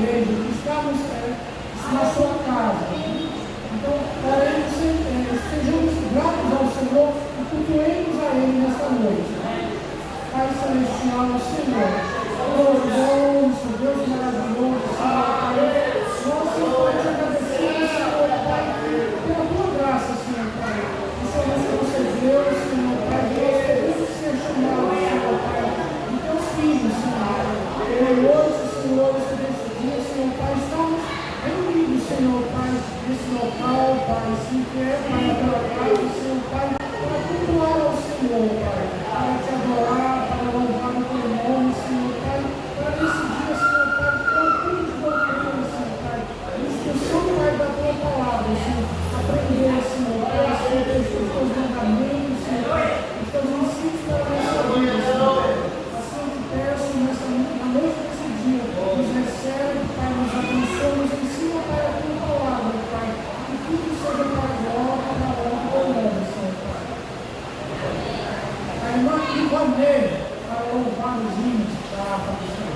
igreja, que estamos na sua casa. Então, sejamos gratos ao Senhor e cultuemos a Ele nesta noite. Pai Celestial, Senhor, glorioso, Deus maravilhoso, Senhor Pai, nós Senhor te agradecemos, Senhor Pai, pela tua graça, Senhor Pai. Essa noite que você deu, Senhor Pai, nós podemos ser chamados, Senhor Pai, de teus filhos, Senhor. E hoje, Senhor, nesse dia, Senhor Pai, estamos reunidos, Senhor Pai, nesse local, Pai, se quer, Pai, na tua casa, Senhor Pai, para cultuar ao Senhor, Pai, para te adorar, para louvar o teu nome, Senhor Pai, para nesse dia, Senhor Pai, para tudo de bom que temos, Senhor Pai, instrução, Pai, da tua palavra, Senhor, aprender, Senhor Pai, a ser os teus mandamentos, Senhor Pai, os teus ensinos para a nossa vida, Senhor Pai. Assim eu te peço, na noite desse dia, nos recebe, Pai, nos abençoa, nos ensina, Pai, a tua palavra, Pai, que tudo seja para a glória, para a honra, para o nome, Senhor Pai. A irmã Ivanei, para louvar os hinos da harpa do Senhor.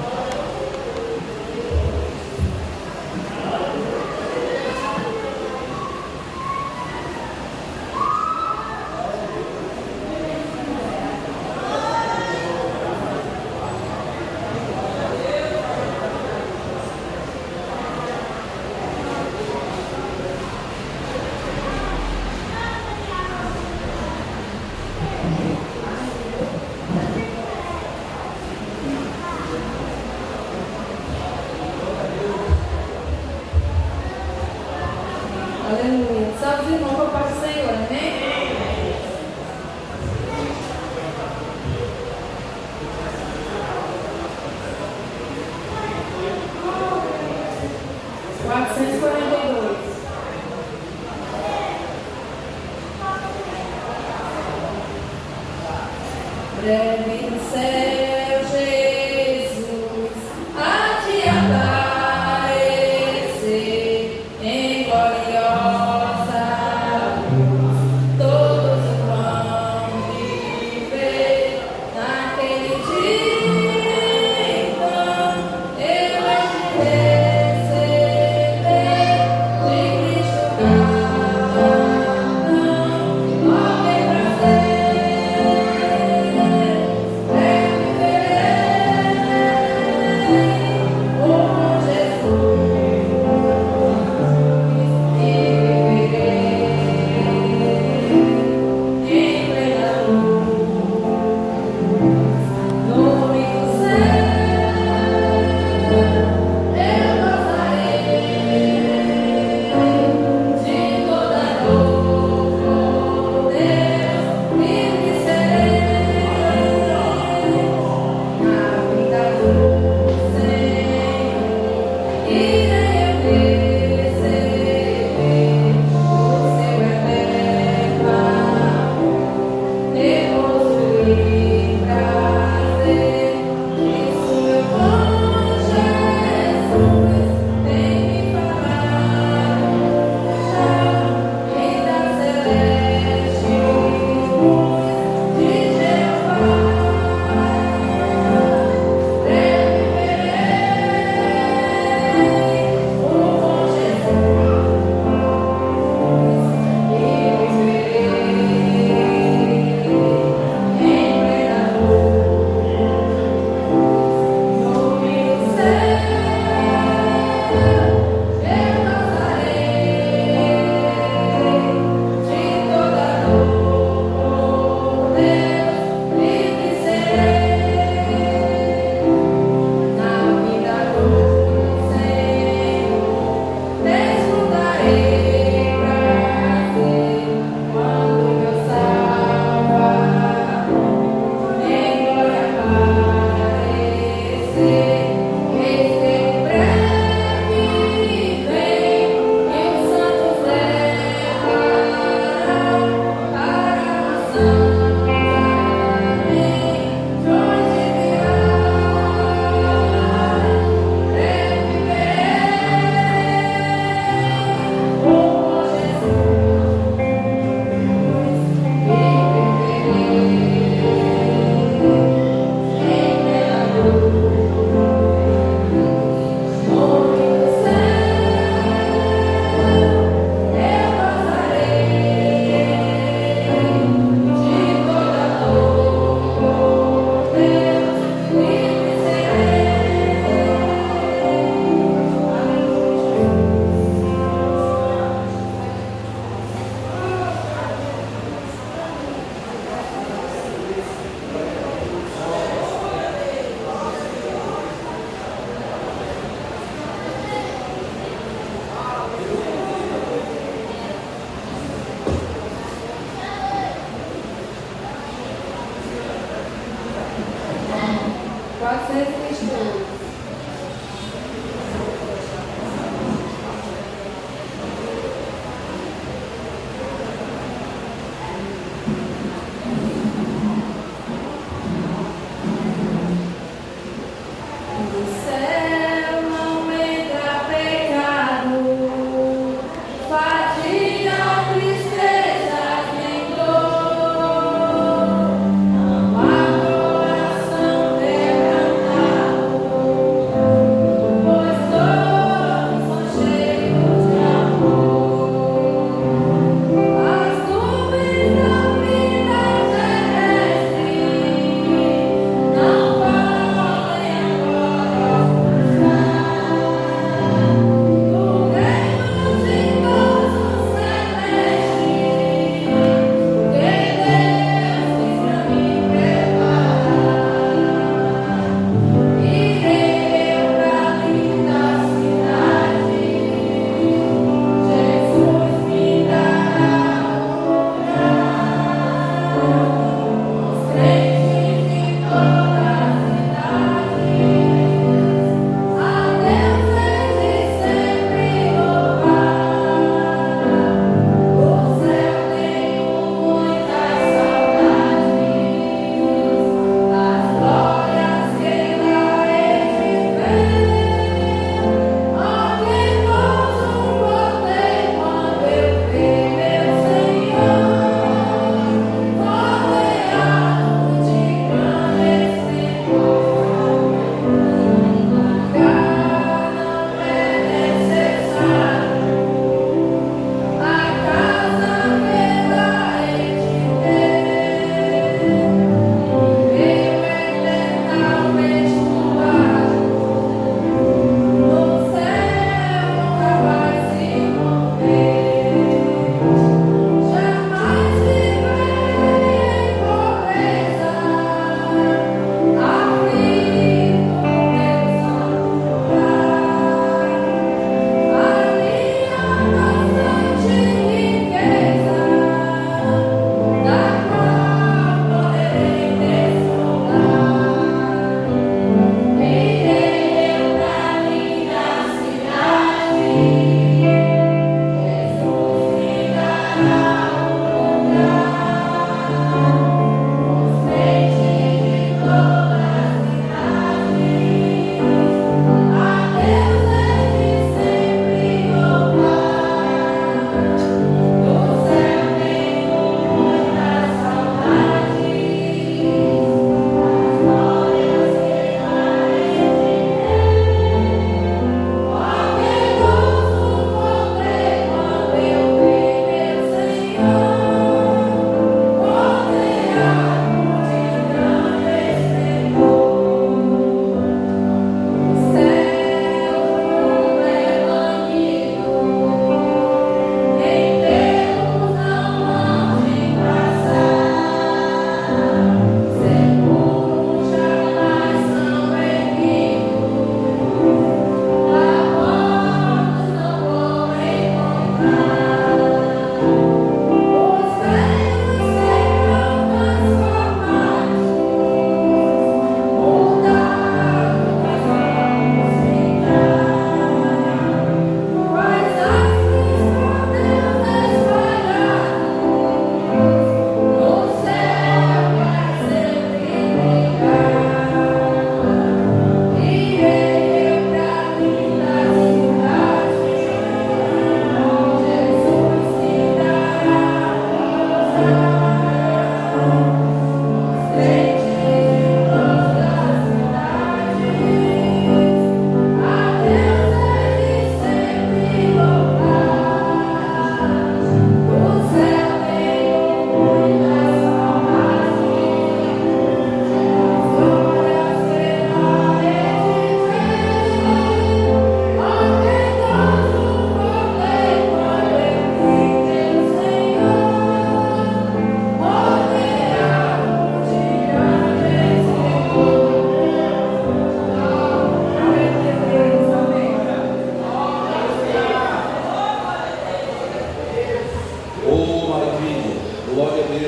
Aleluia. Salve os irmãos para o Pai do Senhor, amém? Breve no céu, Jesus, a te aparecer em gloriosa luz. Todos vão viver naquele dia. Então eu hei de receber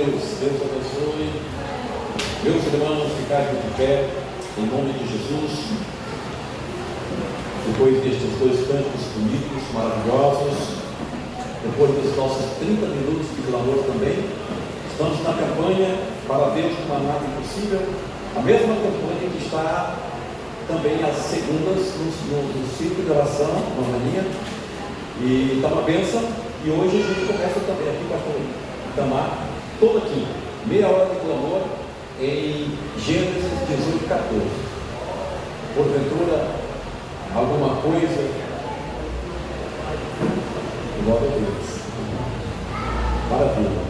Deus abençoe. Meus irmãos, ficarem de pé, em nome de Jesus. Depois destes dois cânticos bonitos, maravilhosos, depois dos nossos 30 minutos de clamor também, estamos na campanha Para Deus Não Há Nada Impossível, a mesma campanha que está também às segundas no ciclo de oração, na manhã, e está uma bênção. E hoje a gente começa também aqui, pastor Itamar, toda quinta, meia hora de clamor em Gênesis 18:14. Porventura, alguma coisa, glória a Deus, maravilha.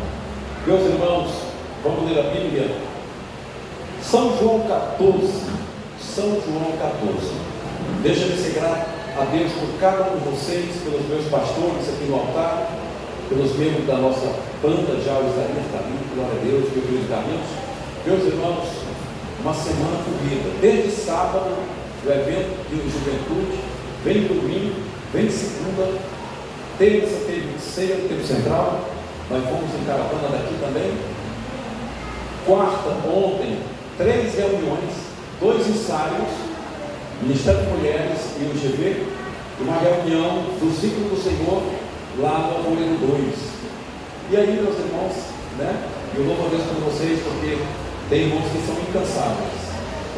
Meus irmãos, vamos ler a Bíblia. São João 14. Deixa-me ser grato a Deus por cada um de vocês, pelos meus pastores aqui no altar, pelos membros da nossa banda, já os Isaías Carlinhos, glória a Deus, meu querido Carlinhos. Meus irmãos, uma semana corrida, desde sábado, o evento de juventude, vem domingo, vem segunda, terça teve ceia do Tempo Central, nós fomos em caravana daqui também. Quarta, ontem, 3 reuniões, 2 ensaios, Ministério de Mulheres e o GV, e uma reunião do ciclo do Senhor lá no Arvoredo 2. E aí, meus irmãos, né? Eu louvo a Deus por vocês, porque tem irmãos que são incansáveis.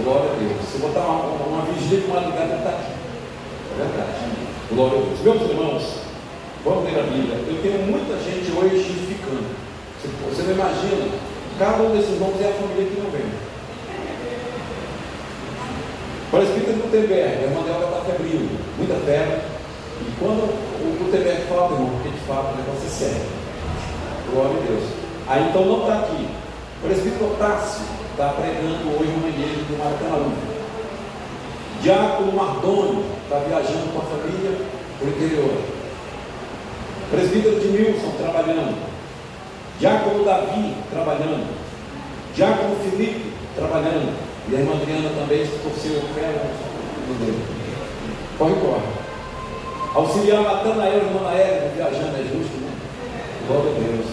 Glória a Deus. Se botar uma vigília de madrugada, está aqui. É verdade. Glória a Deus. Meus irmãos, vamos ler a Bíblia. Eu tenho muita gente hoje justificando. Você não imagina, cada um desses irmãos é a família que não vem. Para o Espírito do Gutenberg, a irmã dela está febril, muita febre. E quando o Gutenberg fala, irmão, porque de fato o negócio é sério. Glória a Deus. Aí então não está aqui. O presbítero Tássio está pregando hoje uma igreja do Maracanã. Diácono Mardoni está viajando com a família para o interior. Presbítero Edmilson trabalhando. Diácono Davi trabalhando. Diácono Felipe trabalhando. E a irmã Adriana também, se for seu pé, corre. Auxiliar Natanael e irmã Naélia viajando, é justo, né? Glória a Deus.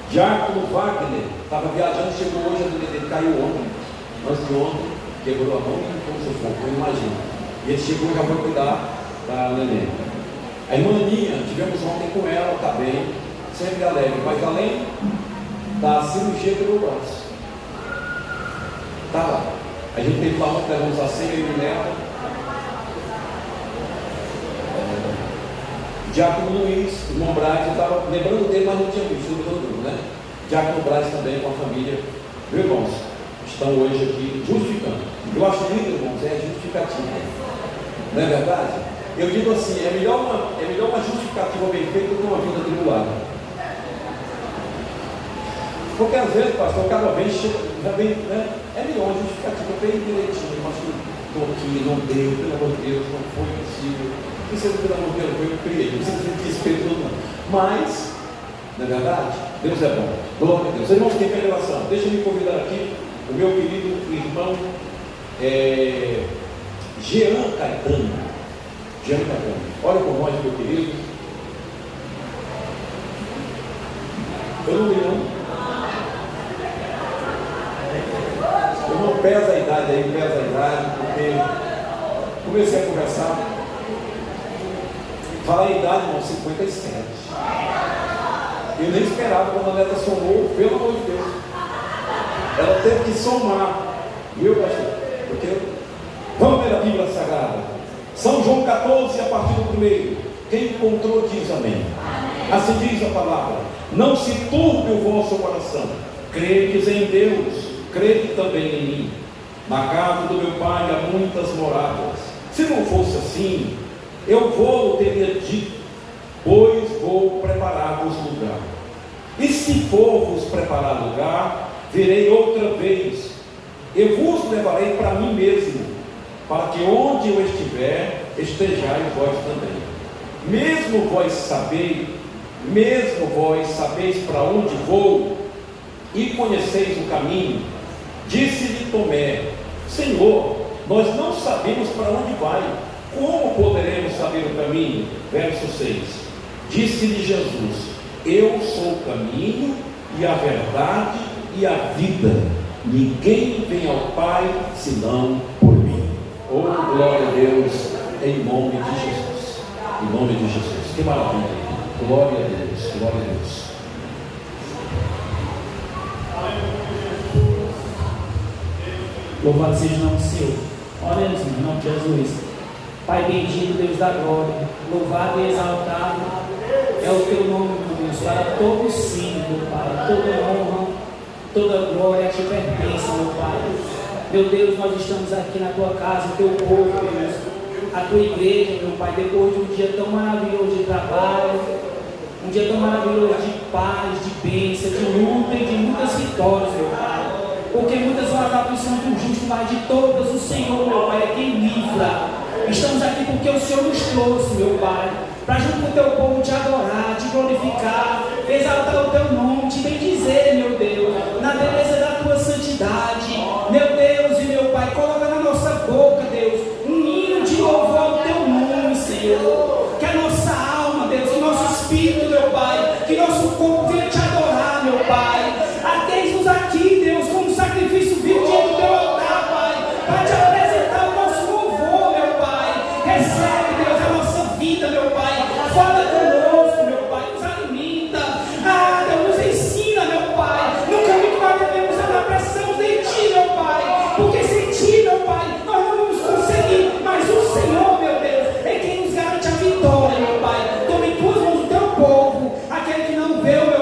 Diácono Wagner estava viajando, chegou hoje, ele caiu ontem. Antes de ontem, quebrou a mão e ficou no sufoco, eu imagino. E ele chegou e já foi cuidar da neném. A irmã Aninha, tivemos ontem com ela, está bem, sempre alegre, mas além da cirurgia pelo braço. Está lá. A gente teve lá ontem, levamos a ceia e o neto. Diácono Luiz, irmão Braz, eu estava lembrando dele, mas não tinha visto tudo, né? Diácono Braz também com a família. Meus irmãos, estão hoje aqui justificando. Eu acho lindo, irmãos, é justificativa. Não é verdade? Eu digo assim, é melhor uma justificativa bem feita do que uma vida tribulada. Porque às vezes, pastor, cada vez já vem, né? É melhor uma justificativa bem direitinho, mas estou aqui, não deu, pelo amor de Deus, não foi possível. Isso pelo amor de Deus, eu criei, não precisa sentir espírito não. Mas, não é verdade? Deus é bom. Glória a Deus. Irmãos, tem revelação. Deixa eu me convidar aqui o meu querido irmão Jean Caetano. Olha por nós, meu querido. Eu não vi não. Irmão, pesa a idade aí, porque comecei a conversar. Falar em idade, irmão, 57. Eu nem esperava quando a neta somou, pelo amor de Deus. Ela teve que somar. Viu, pastor? Porque vamos ver a Bíblia Sagrada. São João 14, a partir do 1. Quem encontrou diz amém. Assim diz a palavra: não se turbe o vosso coração. Credes em Deus, crede também em mim. Na casa do meu pai há muitas moradas. Se não fosse assim, eu vou teria dito, pois vou preparar-vos lugar. E se for vos preparar lugar, virei outra vez, eu vos levarei para mim mesmo, para que onde eu estiver, estejais vós também. Mesmo vós sabeis para onde vou, e conheceis o caminho. Disse-lhe Tomé: Senhor, nós não sabemos para onde vai, como poderemos saber o caminho? Verso 6. Disse-lhe Jesus: Eu sou o caminho e a verdade e a vida. Ninguém vem ao Pai senão por mim. Oh, glória a Deus, em nome de Jesus. Em nome de Jesus. Que maravilha. Glória a Deus, glória a Deus. Louvado seja o nome do Senhor. Oremos em nome de Jesus. Pai bendito, Deus da glória, louvado e exaltado é o teu nome, meu Deus, para todo sempre, meu Pai. Toda honra, toda glória te pertence, meu Pai. Meu Deus, nós estamos aqui na tua casa, teu povo, Deus, a tua igreja, meu Pai, depois de um dia tão maravilhoso de trabalho, um dia tão maravilhoso de paz, de bênção, de luta e de muitas vitórias, meu Pai. Porque muitas são as aflições do justo, mas de todas o Senhor, meu Pai, é quem livra. Estamos aqui porque o Senhor nos trouxe, meu Pai, para junto com o teu povo te adorar, te glorificar, exaltar o teu nome, te bendizer, meu Deus, na beleza da tua santidade. Meu Deus e meu Pai, coloca na nossa boca, Deus, um hino de louvor ao teu nome, Senhor. Que a nossa alma, Deus, que nosso espírito, meu Pai, que nosso corpo venha te adorar, meu Pai. Ateis-nos aqui, Deus, como sacrifício vivo diante do teu altar, Pai, para te apresentar o nosso louvor, meu Pai. Recebe, Deus, a nossa vida, meu Pai. Fala conosco, meu Pai, nos alimenta. Deus, nos ensina, meu Pai, no caminho que nós devemos andar. Precisamos de Ti, meu Pai, porque sem Ti, meu Pai, nós não vamos conseguir. Mas o Senhor, meu Deus, é quem nos garante a vitória, meu Pai. Tome em tuas mãos o teu povo, aquele que não vê o meu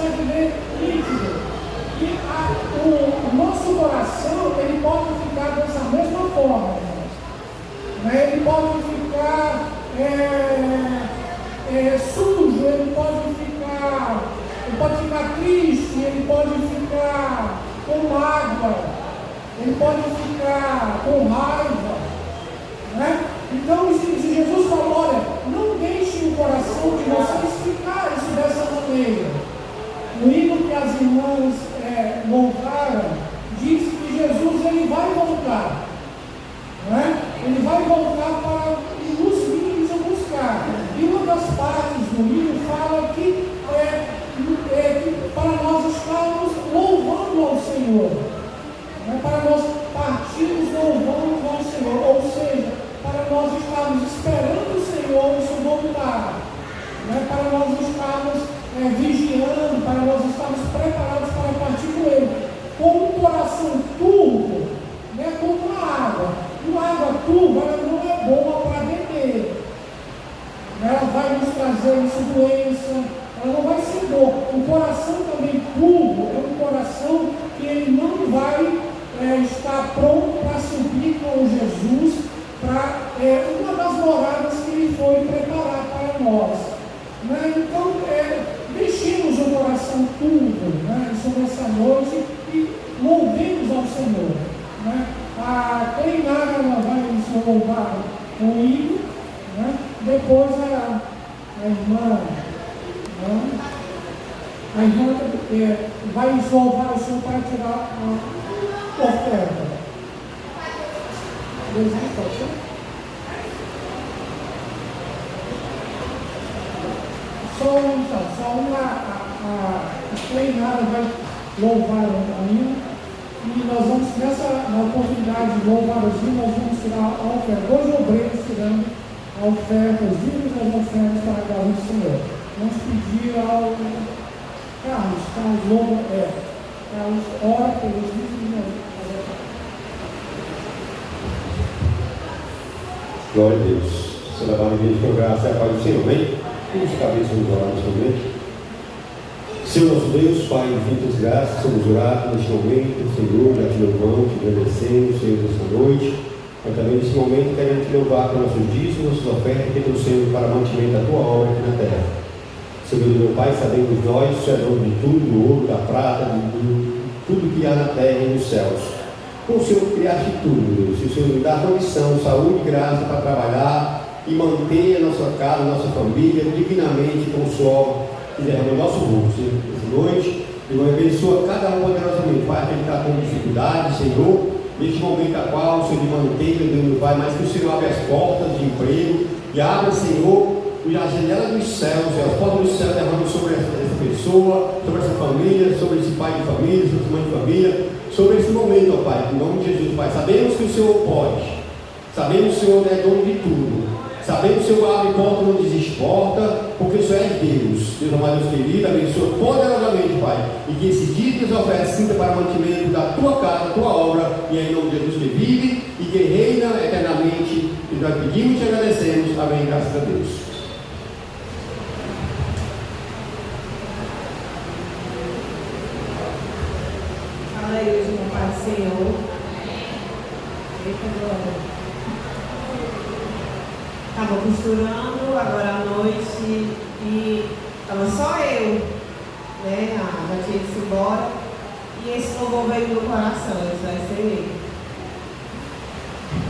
consegue ver nítido. E o nosso coração, ele pode ficar dessa mesma forma, né? Ele pode ficar sujo, ele pode ficar triste, ele pode ficar com mágoa, ele pode ficar com raiva, né? Então Jesus falou, olha, não deixe o coração de vocês ficar isso dessa maneira. O hino que as irmãs louvaram diz que Jesus ele vai voltar, né? Ele vai voltar para nos vir buscar. E uma das partes do hino fala que para nós estarmos louvando ao Senhor, né? Para nós partirmos louvando ao Senhor, ou seja, para nós estarmos esperando o Senhor nos voltar, né? Para nós estarmos vigiando, para nós estarmos preparados para partir com Ele, com um coração turvo, né? Como uma água. Uma água turva ela não é boa para beber, ela vai nos trazer doença, ela não vai ser boa. O coração também turvo é um coração que ele não vai estar pronto para subir com Jesus para uma das moradas que ele foi preparar para nós, né? Então, deixemos o coração turvo, né, sobre essa noite e louvemos ao Senhor, né? A Cleinara ela vai nos louvar com o hino, né? Depois a irmã vai nos louvar o Senhor para tirar a oferta. Deus pode ser? Só a Cleinara vai louvar o hino e nós vamos, na oportunidade de louvar os hinos, nós vamos tirar a oferta. Dois obreiros tirando a oferta, os hinos das ofertas para a casa do Senhor. Vamos pedir ao Carlos Lobo, Carlos, ora pelos hinos. Glória a Deus. Se levar a vida com graça e a paz do Senhor, amém? Vamos cabeça nos orar neste momento. Senhor nosso Deus, Pai, infinitas graças, somos orados neste momento, Senhor, já te louvamos, te agradecemos, Senhor, nesta noite, mas também nesse momento queremos te louvar com nossos dízimos, nossas ofertas, que trouxemos para o mantimento da tua obra aqui na terra. Senhor, meu Pai, sabemos nós, o Senhor é dono de tudo, do ouro, da prata, de tudo que há na terra e nos céus. Com o Senhor criaste tudo, meu Deus, e o Senhor nos dá condição, saúde e graça para trabalhar e manter a nossa casa, a nossa família, divinamente com o suor que derrama o nosso rosto, Senhor, essa noite. E eu abençoa cada um poderosamente, Pai, que ele está com dificuldade, Senhor, neste momento a qual o Senhor lhe mantém, meu Deus, meu Pai, mas que o Senhor abre as portas de emprego e abra, Senhor, a janela dos céus, as portas do céu derramam sobre essa pessoa, sobre essa família, sobre esse pai de família, sobre essa mãe de família, sobre esse momento, ó Pai, em nome de Jesus, Pai. Sabemos que o Senhor pode, sabemos que o Senhor é dono de tudo. Sabemos que o Senhor abre porta onde existe porta, porque o Senhor é Deus. Deus amado, Deus querido, abençoa poderosamente, Pai. E que esse dia que nos oferece sinta para o mantimento da tua casa, da tua obra, e é em nome de Jesus que vive e que reina eternamente. E nós pedimos e te agradecemos. Amém. Graças a Deus. Fala aí hoje, meu Pai do Senhor. Eita, glória. Estava costurando agora à noite e estava só eu, né? Já tinha ido embora e esse louvor veio no coração, isso vai ser ele.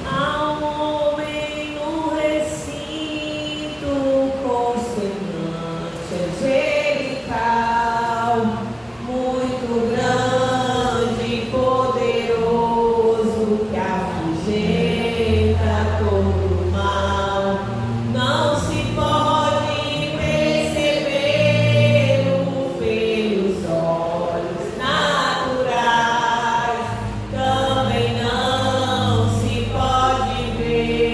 Há um homem no recinto consternante, angelical, muito grande, poderoso, que afugenta todo mal. Não se pode perceber-o pelos olhos naturais, também não se pode ver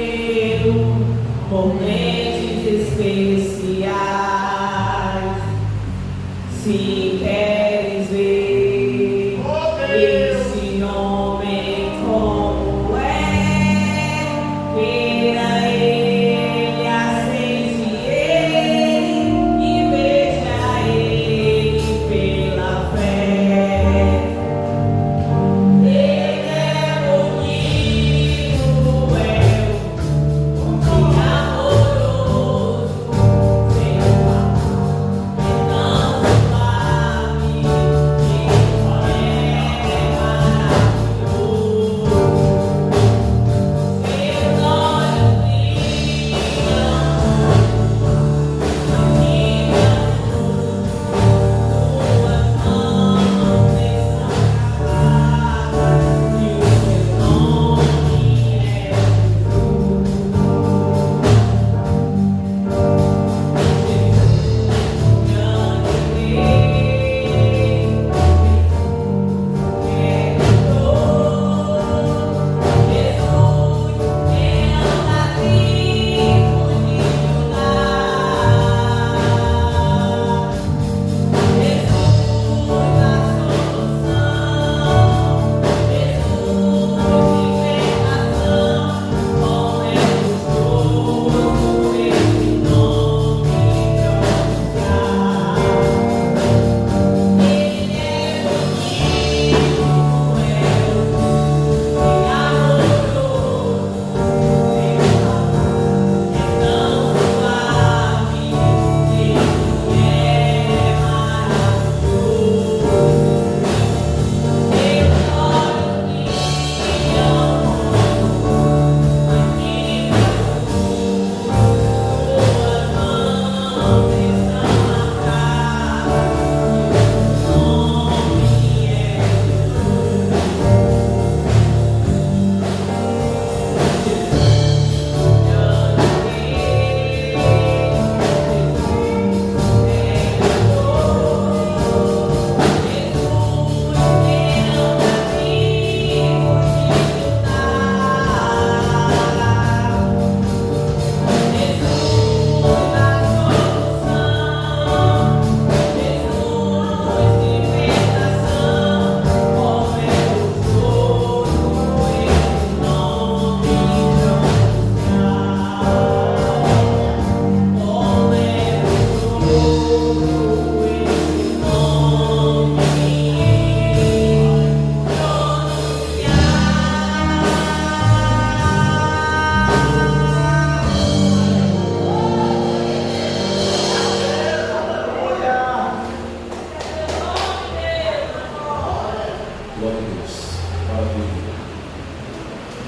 Bíblia.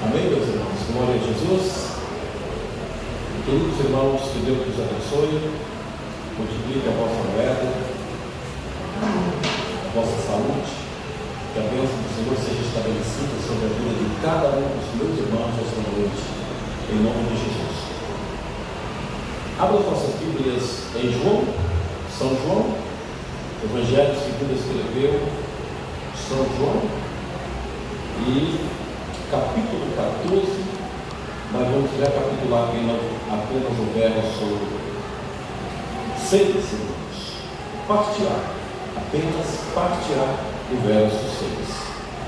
Amém, meus irmãos? Glória a Jesus. Queridos irmãos, que Deus nos abençoe, multiplique a vossa moeda, a vossa saúde, que a bênção do Senhor seja estabelecida sobre a vida de cada um dos meus irmãos esta noite, em nome de Jesus. Abra as vossas Bíblias em João, São João, Evangelho segundo escreveu São João, e capítulo 14, nós vamos recapitular apenas o verso 6, irmãos. Partirá, apenas partirá o verso 6.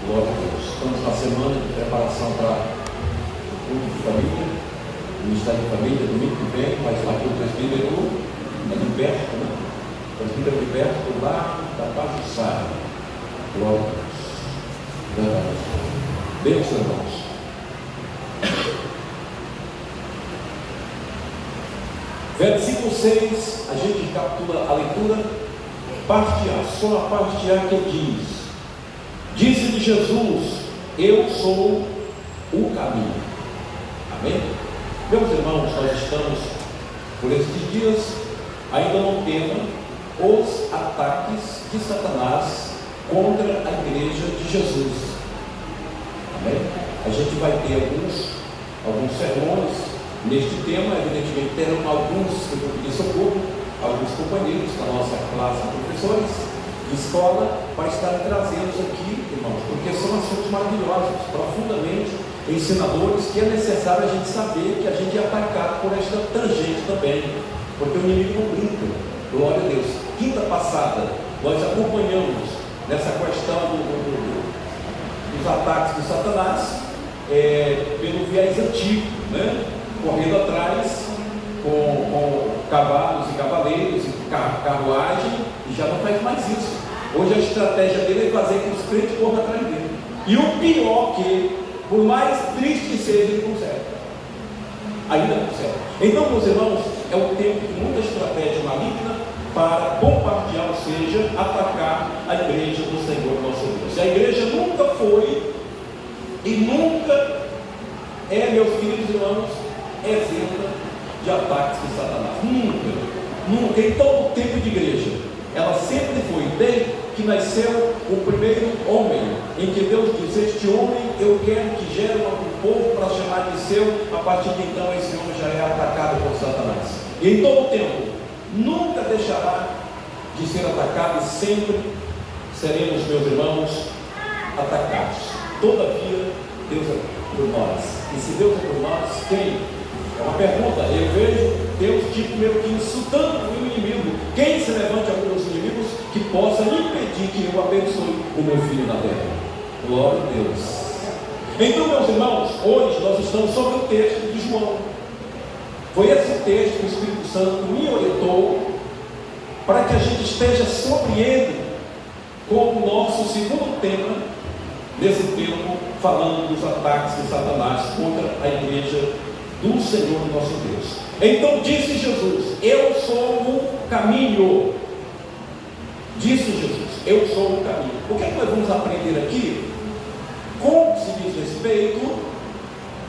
Glória a Deus. Estamos na semana de preparação para o culto de família, o Ministério de Família, domingo que vem, mas aqui o presbítero é de perto, né? O presbítero de perto, do lado da Pajuçara. Glória a Deus. Verdade. Bênção, irmãos. Versículo 6, a gente recapitula a leitura. Partirá, só a partirá que diz: disse-lhe Jesus, eu sou o caminho. Amém? Meus irmãos, nós estamos por estes dias ainda no tema os ataques de Satanás contra a igreja de Jesus. Amém? A gente vai ter alguns sermões neste tema. Evidentemente terão alguns que eu vou pedir socorro, alguns companheiros da nossa classe de professores de escola para estar trazendo aqui, irmãos, porque são assuntos maravilhosos, profundamente ensinadores, que é necessário a gente saber que a gente é atacado por esta tangente também, porque o inimigo não brinca. Glória a Deus. Quinta passada nós acompanhamos nessa questão dos ataques de Satanás pelo viés antigo, né? Correndo atrás com cavalos e cavaleiros e carruagem, e já não faz mais isso. Hoje a estratégia dele é fazer com que os crentes corram atrás dele. E o pior que, por mais triste que seja, ele consegue. Ainda consegue. Então, meus irmãos, é um tempo de muita estratégia maligna para bombardear, ou seja, atacar a igreja do Senhor nosso Deus. E a igreja nunca foi e nunca é, meus queridos irmãos, isenta de ataques de Satanás. Nunca, em todo o tempo de igreja, ela sempre foi, desde que nasceu o primeiro homem, em que Deus diz: este homem eu quero que gere um povo para chamar de seu. A partir de então esse homem já é atacado por Satanás, e em todo o tempo nunca deixará de ser atacado, e sempre seremos, meus irmãos, atacados. Todavia Deus é por nós, e se Deus é por nós, quem? É uma pergunta. Eu vejo Deus tipo meio que insultando o inimigo. Quem se levante a alguns inimigos que possa impedir que eu abençoe o meu filho na terra? Glória a Deus. Então, meus irmãos, hoje nós estamos sobre o texto de João. Foi esse texto que o Espírito Santo me orientou para que a gente esteja sobre ele como o nosso segundo tema nesse tempo, falando dos ataques de Satanás contra a igreja do Senhor nosso Deus. Então disse Jesus: eu sou o caminho. Disse Jesus: eu sou o caminho. O que é que nós vamos aprender aqui? Como se diz respeito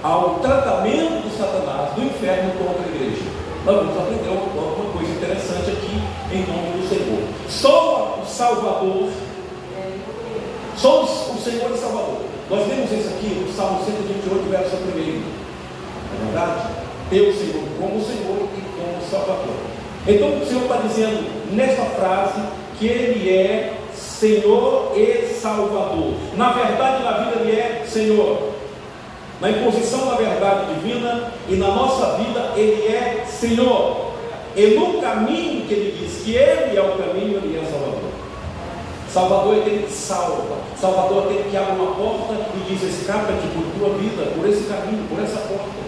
ao tratamento de Satanás, do inferno contra a igreja. Nós vamos aprender uma coisa interessante aqui, em nome do Senhor. Só o Salvador, só o Senhor e Salvador. Nós vemos isso aqui no Salmo 128, verso 1. É verdade? Ter o Senhor como Senhor e como Salvador. Então o Senhor está dizendo nesta frase que Ele é Senhor e Salvador. Na verdade, na vida Ele é Senhor. Na imposição da verdade divina e na nossa vida Ele é Senhor. E no caminho que Ele diz que Ele é o caminho, Ele é Salvador. Salvador é aquele que salva. Salvador é aquele que abre uma porta e diz: escapa-te por tua vida, por esse caminho, por essa porta.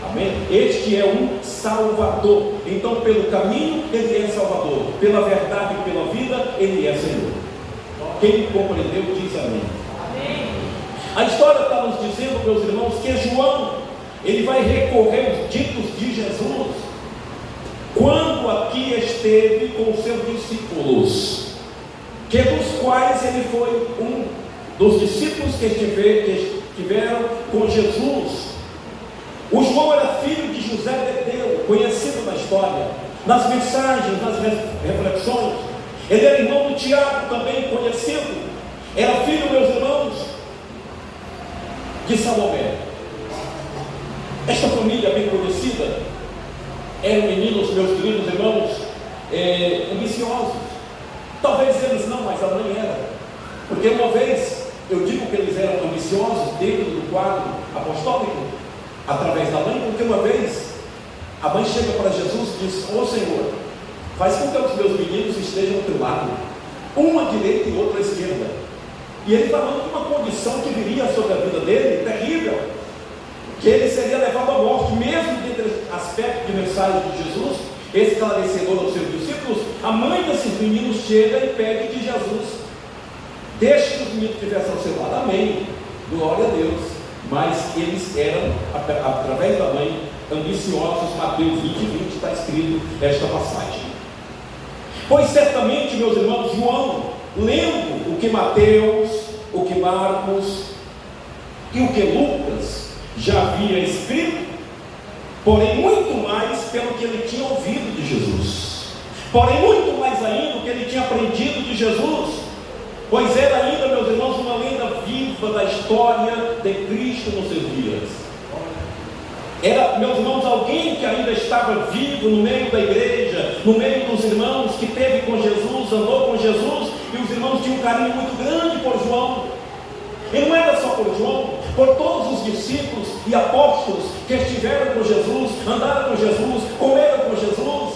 Amém? Este é um Salvador. Então, pelo caminho, Ele é Salvador. Pela verdade e pela vida, Ele é Senhor. Quem compreendeu, diz amém. Amém. A história está nos dizendo, meus irmãos, que João, ele vai recorrer aos ditos de Jesus quando aqui esteve com os seus discípulos, que dos quais ele foi um dos discípulos que estiveram com Jesus. O João era filho de José de Bedeu, conhecido na história, nas mensagens, nas reflexões. Ele era irmão do Tiago, também conhecido. Era filho, meus irmãos, de Salomé. Esta família bem conhecida eram meninos, meus queridos irmãos, ambiciosos. Talvez eles não, mas a mãe era. Porque uma vez, eu digo que eles eram ambiciosos dentro do quadro apostólico, através da mãe, porque uma vez a mãe chega para Jesus e diz: ô Senhor, faz com que os meus meninos estejam ao teu lado, um à direita e outro à esquerda. E ele falando de uma condição que viria sobre a vida dele, terrível, que ele seria levado à morte, mesmo dentro desse aspecto de mensagem de Jesus, esclarecedor aos seus discípulos. A mãe desses meninos chega e pede que Jesus deixe que os meninos estivessem ao seu lado. Amém, glória a Deus. Mas eles eram, através da mãe, ambiciosos. Mateus 20:20 está escrito esta passagem. Pois certamente, meus irmãos, João, lendo o que Mateus, o que Marcos e o que Lucas já havia escrito, porém muito mais pelo que ele tinha ouvido de Jesus, porém muito mais ainda o que ele tinha aprendido de Jesus, pois era ainda, meus irmãos, uma lenda viva da história de Cristo nos seus dias. Era, meus irmãos, alguém que ainda estava vivo no meio da igreja, no meio dos irmãos, que teve com Jesus, andou com Jesus, e os irmãos tinham um carinho muito grande por João. E não era só por João, por todos os discípulos e apóstolos que estiveram com Jesus, andaram com Jesus, comeram com Jesus,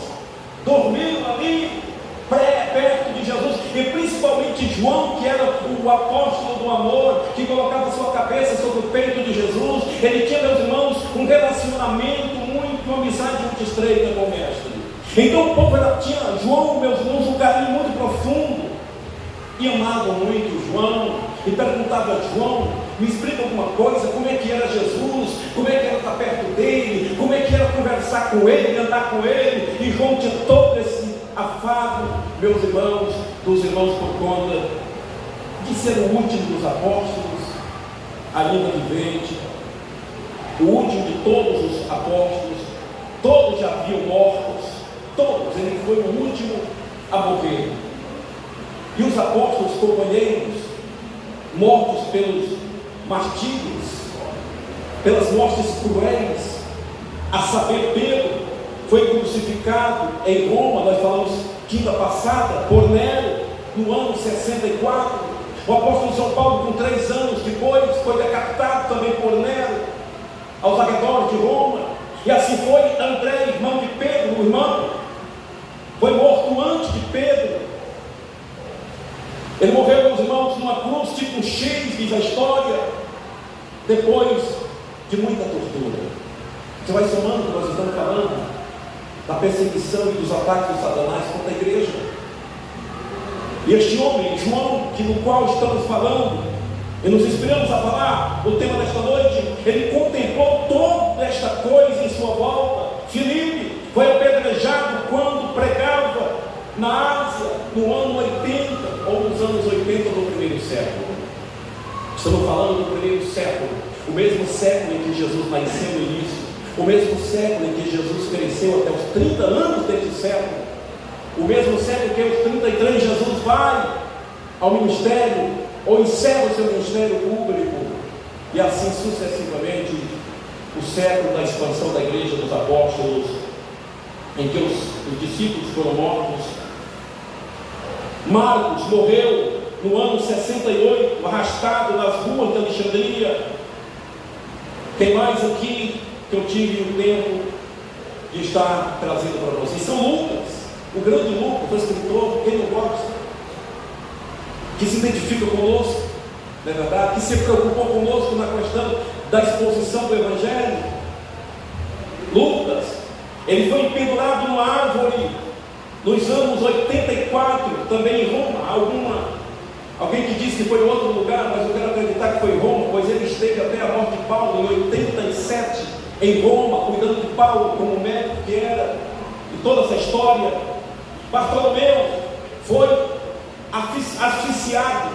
dormiram ali, perto de Jesus, e principalmente João, que era o apóstolo do amor, que colocava sua cabeça sobre o peito de Jesus. Ele tinha, meus irmãos, um relacionamento uma amizade muito estreita com o mestre. Então o povo tinha João, meus irmãos, um carinho muito profundo, e amava muito João, e perguntava a João: me explica alguma coisa, como é que era Jesus, como é que era estar perto dele, como é que era conversar com ele, andar com ele. E João tinha todo esse afago, meus irmãos, dos irmãos, por conta de ser o último dos apóstolos, ainda vivente, o último de todos os apóstolos. Todos já haviam mortos, todos, ele foi o último a morrer. E os apóstolos companheiros, mortos pelos martírios, pelas mortes cruéis, a saber, Pedro foi crucificado em Roma, nós falamos quinta passada, por Nero, no ano 64. O apóstolo São Paulo, com 3 anos depois, foi decapitado também por Nero, aos arredores de Roma. E assim foi André, irmão de Pedro, o irmão, foi morto antes de Pedro. Ele morreu, meus irmãos, numa cruz, tipo um X, diz a história, depois de muita tortura. Você vai somando o que nós estamos falando, da perseguição e dos ataques de Satanás contra a igreja. E este homem, João, no qual estamos falando, e nos inspiramos a falar o tema desta noite, ele contemplou toda esta coisa em sua volta. Filipe foi apedrejado quando pregava na Ásia, no ano 80, ou nos anos 80 do primeiro século. Estamos falando do primeiro século, o mesmo século em que Jesus nasceu no início, o mesmo século em que Jesus cresceu até os 30 anos deste século, o mesmo século que aos 33 Jesus vai ao ministério, ou encerra o seu ministério público, e assim sucessivamente, o século da expansão da igreja dos apóstolos, em que os discípulos foram mortos. Marcos morreu no ano 68, arrastado nas ruas de Alexandria. Tem mais aqui que eu tive o tempo de estar trazendo para vocês. São Lucas, o grande Lucas, o escritor, quem não gosta, que se identifica conosco, não é verdade? Que se preocupou conosco na questão da exposição do Evangelho. Lucas, ele foi pendurado numa árvore nos anos 84, também em Roma. Alguém que diz que foi em outro lugar, mas eu quero acreditar que foi em Roma, pois ele esteve até a morte de Paulo em 87, em Roma, cuidando de Paulo como médico que era, e toda essa história. Bartolomeu foi asfixiado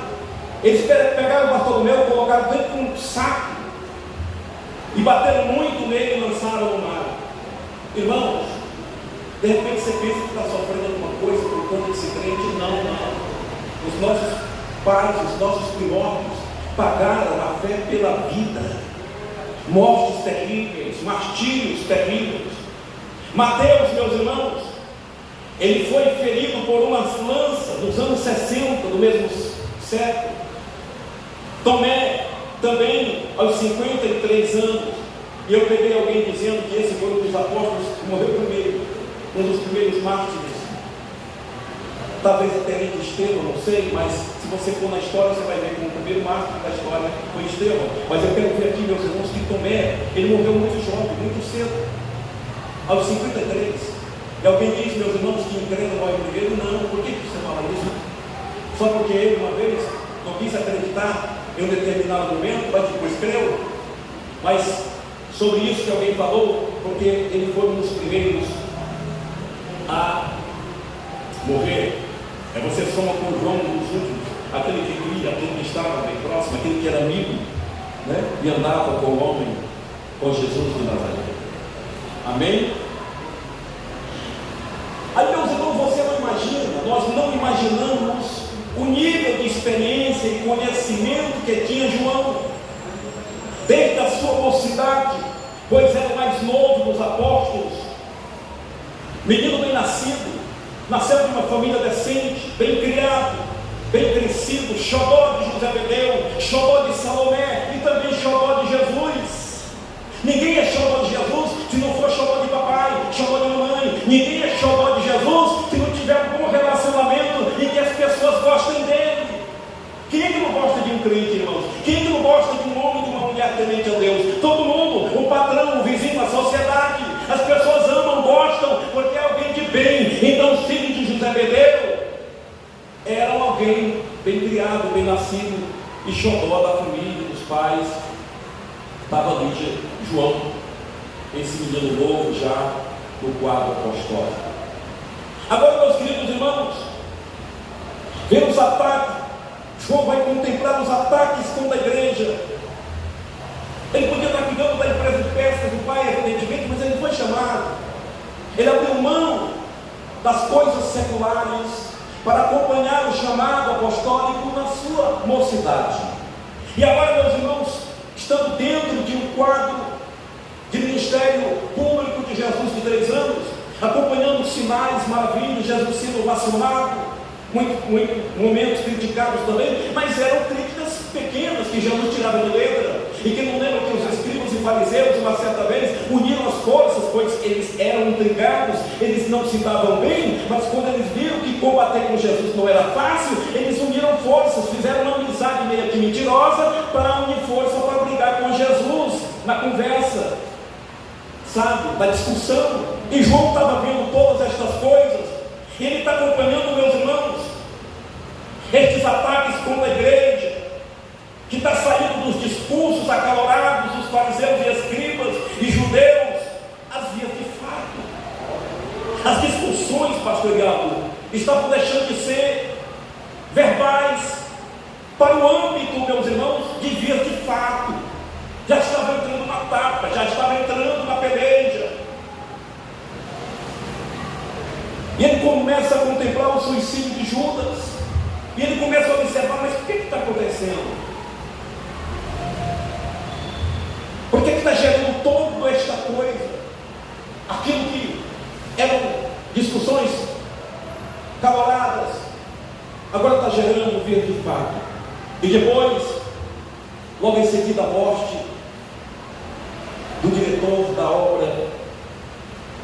Eles pegaram Bartolomeu, colocaram dentro de um saco e bateram muito nele e lançaram no mar. Irmãos, de repente você pensa que está sofrendo alguma coisa por conta desse crente. Não, não. Os nossos pais, os nossos primórdios pagaram a fé pela vida. Mortes terríveis, martírios terríveis. Mateus, meus irmãos, ele foi ferido por uma lança nos anos 60 do mesmo século. Tomé, também aos 53 anos. E eu peguei alguém dizendo que esse foi um dos apóstolos que morreu primeiro, um dos primeiros mártires. Talvez até entre Estevão, não sei, mas se você for na história, você vai ver que o primeiro mártir da história foi Estevão. Mas eu quero ver aqui, meus irmãos, que Tomé, ele morreu muito jovem, muito cedo, aos 53. E alguém diz, meus irmãos, que incrédulo morre primeiro. Não, por que você fala isso? Só porque ele uma vez não quis acreditar em um determinado momento, mas depois creu. Mas sobre isso que alguém falou, porque ele foi um dos primeiros a morrer. Você soma com João dos últimos, aquele que cria, aquele que estava bem próximo, aquele que era amigo, né? E andava com o homem, com Jesus de Nazaré. Amém? Aí, meus irmãos, você não imagina, nós não imaginamos o nível de experiência e conhecimento que tinha João, desde a sua mocidade, pois era o mais novo dos apóstolos, menino bem nascido, nasceu de uma família decente, bem criado, bem crescido, xodó de José Bedeu, xodó de Salomé e também xodó de Jesus. Ninguém é xodó de Jesus se não for xodó de papai, xodó de mamãe. Ninguém é xodó de Jesus se não tiver um bom relacionamento e que as pessoas gostem dele. Quem é que não gosta de um crente, irmãos? Quem é que não gosta de um homem e de uma mulher temente a Deus? Todo mundo, o patrão, o vizinho, a sociedade. As pessoas amam, gostam, porque é alguém de bem. Então os filhos de José Bedeu eram alguém bem criado, bem nascido, e xodó da família, dos pais. Estava ali João, esse menino novo já no quadro apostólico. Agora, meus queridos irmãos, vendo os ataques, João vai contemplar os ataques contra a igreja. Ele podia estar cuidando da empresa de pesca do pai, evidentemente, mas ele não foi chamado. Ele abriu mão das coisas seculares para acompanhar o chamado apostólico na sua mocidade. E agora, meus irmãos, estando dentro de um quadro de ministério público de Jesus de 3 anos, acompanhando sinais, maravilhas, Jesus sendo ovacionado, momentos criticados também, mas eram críticas pequenas que Jesus tirava de letra. E quem não lembra que os escribas e fariseus, uma certa vez, uniram as forças, pois eles eram intrigados, eles não se davam bem, mas quando eles viram que combater com Jesus não era fácil, eles uniram forças, fizeram uma amizade meio que mentirosa para unir força para brigar com Jesus na conversa, sabe, na discussão. E João estava vendo todas estas coisas, e ele está acompanhando, meus irmãos, estes ataques contra a igreja, que está saindo dos discursos acalorados dos fariseus e escribas e judeus, às vias de fato. As discussões, pastor Iago, estavam deixando de ser verbais para o âmbito, meus irmãos, de vias de fato. Já estava entrando na tapa, já estava entrando na peleja. E ele começa a contemplar o suicídio de Judas. E ele começa a observar, mas por que está acontecendo? Por que está gerando toda esta coisa? Aquilo que eram discussões caloradas, agora está gerando via de fato. E depois, logo em seguida, a morte do diretor da obra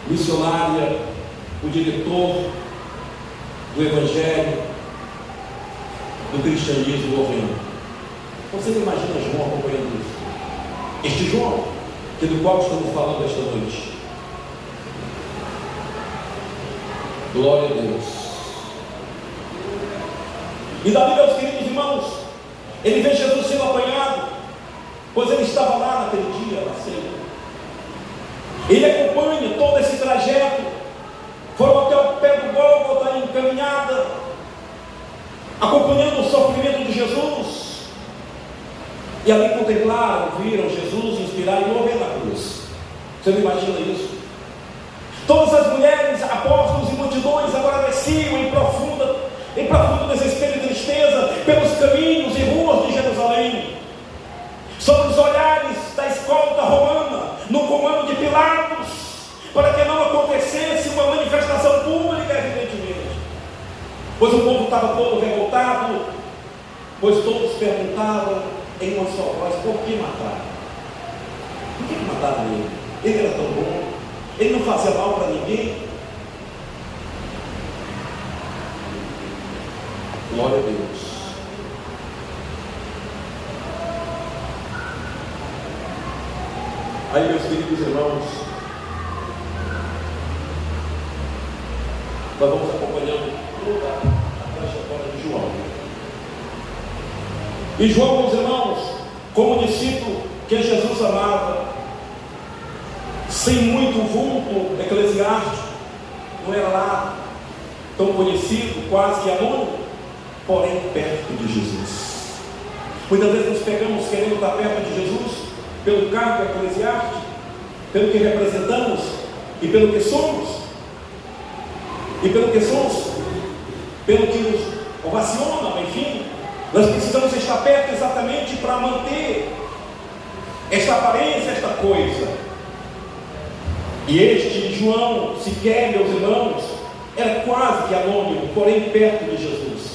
missionária, o diretor do Evangelho, do cristianismo morrendo. Você não imagina João acompanhando isso? Este João, que do qual estamos falando esta noite. Glória a Deus. E daí, meus queridos irmãos, ele vê Jesus sendo apanhado, pois ele estava lá naquele dia, na ceia. Ele acompanha todo esse trajeto, foram até o pé do Gólgota em caminhada, acompanhando o sofrimento de Jesus. E ali contemplaram, viram Jesus inspirar e morrer na cruz. Você não imagina isso? Todas as mulheres, apóstolos e multidões agora desciam em profundo desespero e tristeza pelos caminhos e ruas de Jerusalém, sob os olhares da escolta romana, no comando de Pilatos, para que não acontecesse uma manifestação pública, evidentemente, pois o povo estava todo revoltado, pois todos perguntavam em uma só voz: por que mataram? Por que mataram ele? Ele era tão bom, ele não fazia mal para ninguém. Glória a Deus. Aí, meus queridos irmãos, nós vamos acompanhando toda a trajetória de João. E João, meus irmãos, como discípulo que Jesus amava, sem muito vulto eclesiástico, não era lá tão conhecido, quase que anônimo, porém perto de Jesus. Muitas vezes nos pegamos querendo estar perto de Jesus pelo cargo eclesiástico, pelo que representamos e pelo que somos, pelo que nos ovacionam, enfim. Nós precisamos estar perto exatamente para manter esta aparência, esta coisa. E este João, sequer, meus irmãos, era quase que anônimo, porém perto de Jesus.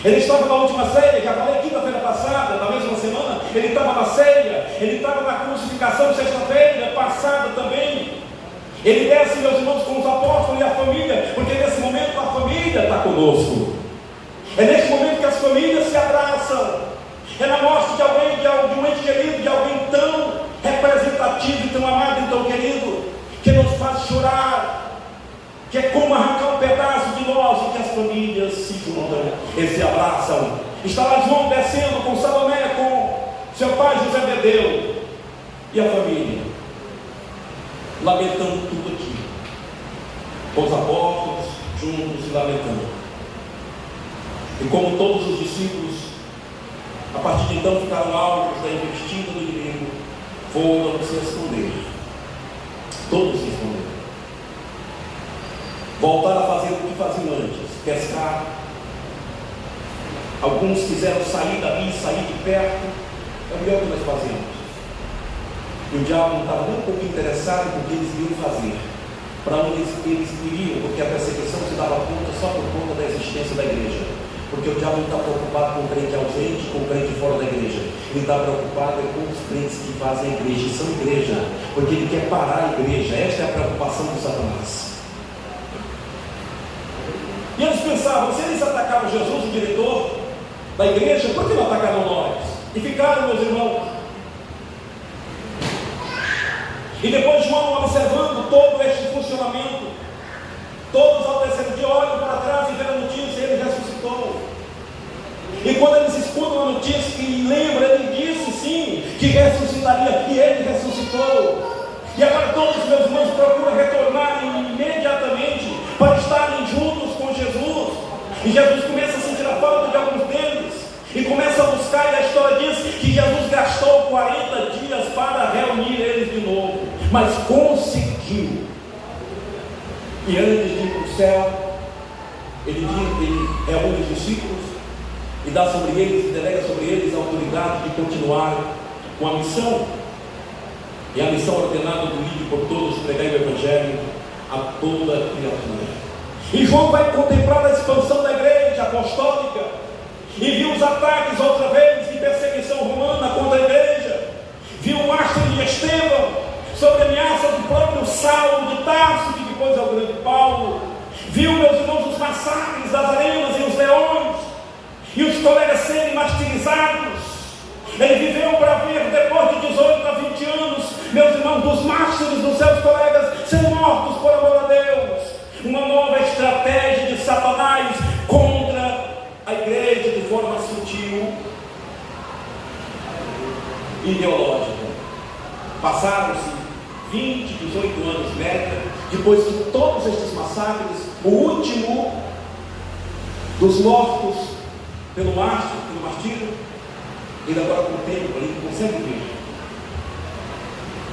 Ele estava na última ceia, já falei quinta-feira passada, na mesma semana, ele estava na ceia, ele estava na crucificação sexta-feira passada também. Ele desce, meus irmãos, com os apóstolos e a família, porque nesse momento a família está conosco. É nesse momento que as famílias se abraçam. É na morte de alguém, de um ente querido, de alguém tão representativo e tão amado e tão querido, que nos faz chorar, que é como arrancar um pedaço de nós, e que as famílias se juntam e se abraçam. Está lá João descendo com Salomé, com seu pai José Bedeu e a família, lamentando tudo aqui, com os apóstolos juntos e lamentando. E como todos os discípulos, a partir de então ficaram alvos da investida do inimigo, foram se esconder. Todos se esconderam. Voltaram a fazer o que faziam antes, pescar. Alguns quiseram sair dali, sair de perto. É o melhor que nós fazemos. E o diabo não estava nem um pouco interessado no que eles iriam fazer, para onde eles iriam, porque a perseguição se dava conta só por conta da existência da igreja. Porque o diabo não está preocupado com o crente ausente, com o crente fora da igreja. Ele está preocupado com os crentes que fazem a igreja, e são igreja, porque ele quer parar a igreja. Esta é a preocupação de Satanás. E eles pensavam: se eles atacaram Jesus, o diretor da igreja, por que não atacaram nós? E ficaram, meus irmãos. E depois João, observando todo este funcionamento, todos ao terceiro dia olham para trás e veem a notícia: ele ressuscitou. E quando eles escutam a notícia e lembram, ele disse sim que ressuscitaria, e ele ressuscitou. E agora todos, meus irmãos, procuram retornar imediatamente para estarem juntos com Jesus. E Jesus começa a sentir a falta de alguns deles e começa a buscar, e a história diz que Jesus gastou 40 dias para reunir eles de novo, mas conseguiu. E antes de ir para o céu, ele reúne os discípulos e dá sobre eles, e delega sobre eles a autoridade de continuar com a missão. E a missão ordenada do livro por todos, pregar o Evangelho a toda criatura. E João vai contemplar a expansão da igreja apostólica e viu os ataques outra vez de perseguição romana contra a igreja. Viu o mártir de Estevão sob a ameaça do próprio Saulo de Tarso, que depois é o grande Paulo. Viu, meus irmãos, os massacres das arenas e os leões, e os colegas serem martirizados. Ele viveu para ver, depois de 18 a 20 anos, meus irmãos, dos mártires dos seus colegas serem mortos por amor a Deus. Uma nova estratégia de Satanás contra a igreja de forma sutil e ideológica. Passaram-se 20, 18 anos média, depois de todos estes massacres, o último dos mortos pelo martírio, Ele agora contempla, ele consegue ver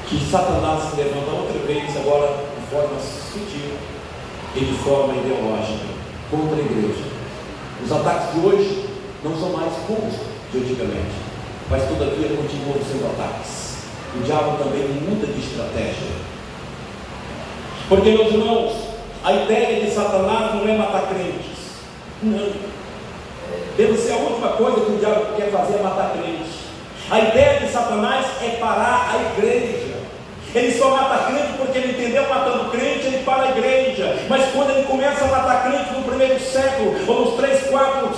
que Satanás se levanta outra vez, agora de forma sutil e de forma ideológica, contra a igreja. Os ataques de hoje não são mais como os de antigamente, mas todavia continuam sendo ataques. O diabo também muda de estratégia. Porque, meus irmãos, a ideia de Satanás não é matar crentes. Não. Deve ser a última coisa que o diabo quer fazer, é matar crentes. A ideia de Satanás é parar a igreja. Ele só mata crente porque ele entendeu, matando crente, ele para a igreja. Mas quando ele começa a matar crente no primeiro século, ou nos 3, 4,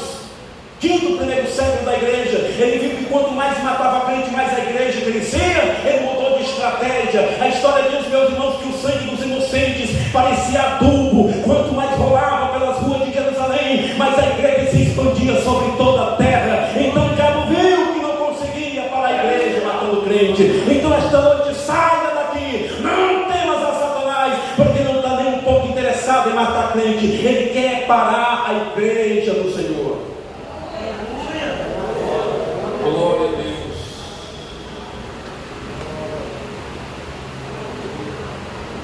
5 primeiros séculos da igreja, ele viu que quanto mais matava crente, mais a igreja crescia. Ele mudou de estratégia. A história diz, meus irmãos, que o sangue dos inocentes parecia adubo. Quanto mais rolava pelas ruas de Jerusalém, mais a igreja se expandia sobre toda a terra. Então o diabo viu que não conseguia parar a igreja matando crente. Então esta noite saia daqui, não temas a Satanás, porque não está nem um pouco interessado em matar crente. Ele quer parar a igreja do Senhor. Glória a Deus.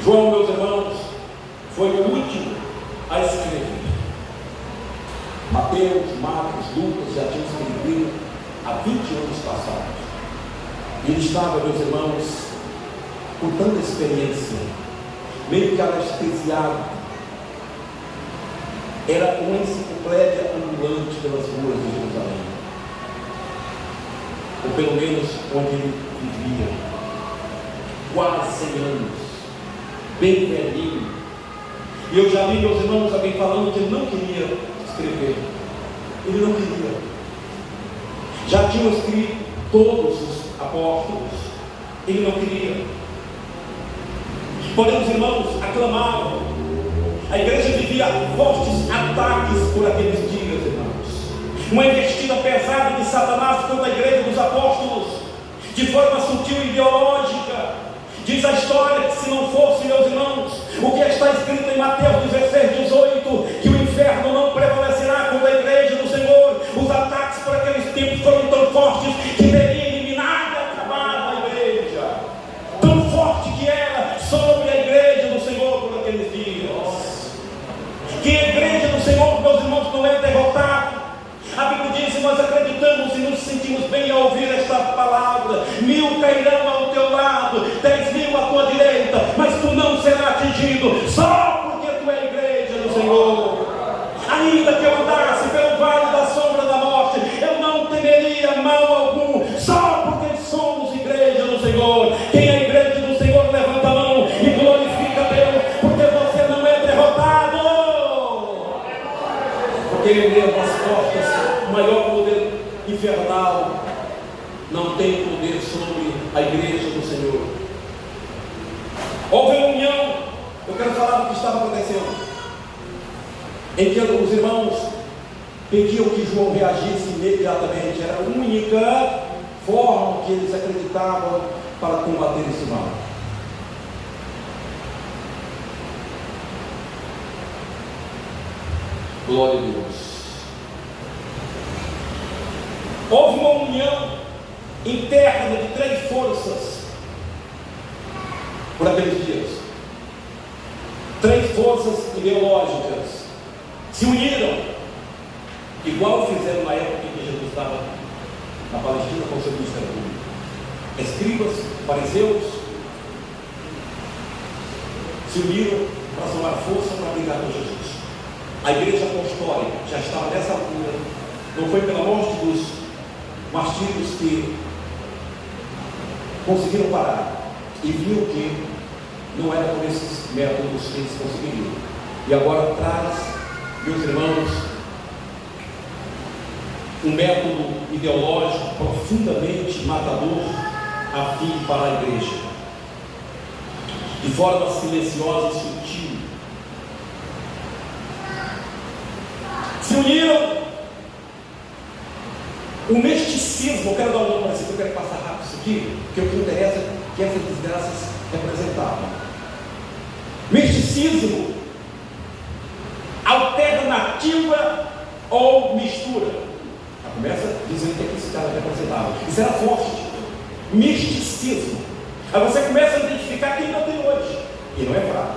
João, meus irmãos, foi o último a escrever. Mateus, Marcos, Lucas já tinham escrevido há 20 anos passados. E ele estava, meus irmãos, com tanta experiência, meio que anestesiado. Era uma enciclopédia ambulante pelas ruas de Jerusalém, ou pelo menos onde ele vivia, quase 100 anos, bem velhinho. E eu já vi, meus irmãos, alguém falando que ele não queria escrever. Ele não queria. Já tinham escrito todos os apóstolos. Ele não queria. Porém, os irmãos aclamavam. A igreja vivia fortes ataques por aqueles dias, irmãos. Uma investida pesada de Satanás contra a igreja dos apóstolos, de forma sutil e ideológica. Diz a história que se não fosse, meus irmãos, o que está escrito em Mateus 16, 18, que o inferno não prevalecerá contra a igreja do Senhor. Os ataques por aqueles tempos foram tão fortes que teria eliminado e acabado a igreja. Tão forte que era sobre a igreja do Senhor por aqueles dias. Que a igreja do Senhor, meus irmãos, não é derrotada. A Bíblia diz, nós acreditamos e nos sentimos bem ao ouvir esta palavra. 1000 cairão ao teu lado, 10.000 à tua direita, mas tu não serás atingido, só porque tu é a igreja do Senhor. Ainda que eu andasse pelo vale da sombra da morte, eu não temeria mal algum, só porque somos igreja do Senhor. Quem é a igreja do Senhor, levanta a mão e glorifica a Deus, porque você não é derrotado. Porque ele leu as portas. O maior poder infernal não tem poder sobre a igreja do Senhor. Houve uma união. Eu quero falar do que estava acontecendo, em que os irmãos pediam que João reagisse imediatamente. Era a única forma que eles acreditavam para combater esse mal. Glória a Deus. Houve uma união interna de 3 forças por aqueles dias. 3 forças ideológicas se uniram, igual fizeram na época em que Jesus estava na Palestina com o seu ministério público. Escribas, fariseus se uniram para somar força para brigar com Jesus. A igreja apostólica já estava nessa altura. Não foi pela morte dos martírios que conseguiram parar, e viram que não era por esses métodos que eles conseguiriam. E agora traz, meus irmãos, um método ideológico profundamente matador a fim de parar a igreja, de forma silenciosa e sutil. Se uniram. O misticismo, eu quero dar um nome para isso, eu quero passar rápido isso aqui, porque o que interessa é que essas desgraças representavam. Misticismo, alternativa ou mistura. Já começa dizendo que é caras representavam. Isso era forte. Misticismo. Aí você começa a identificar quem não tem hoje. E não é fraco.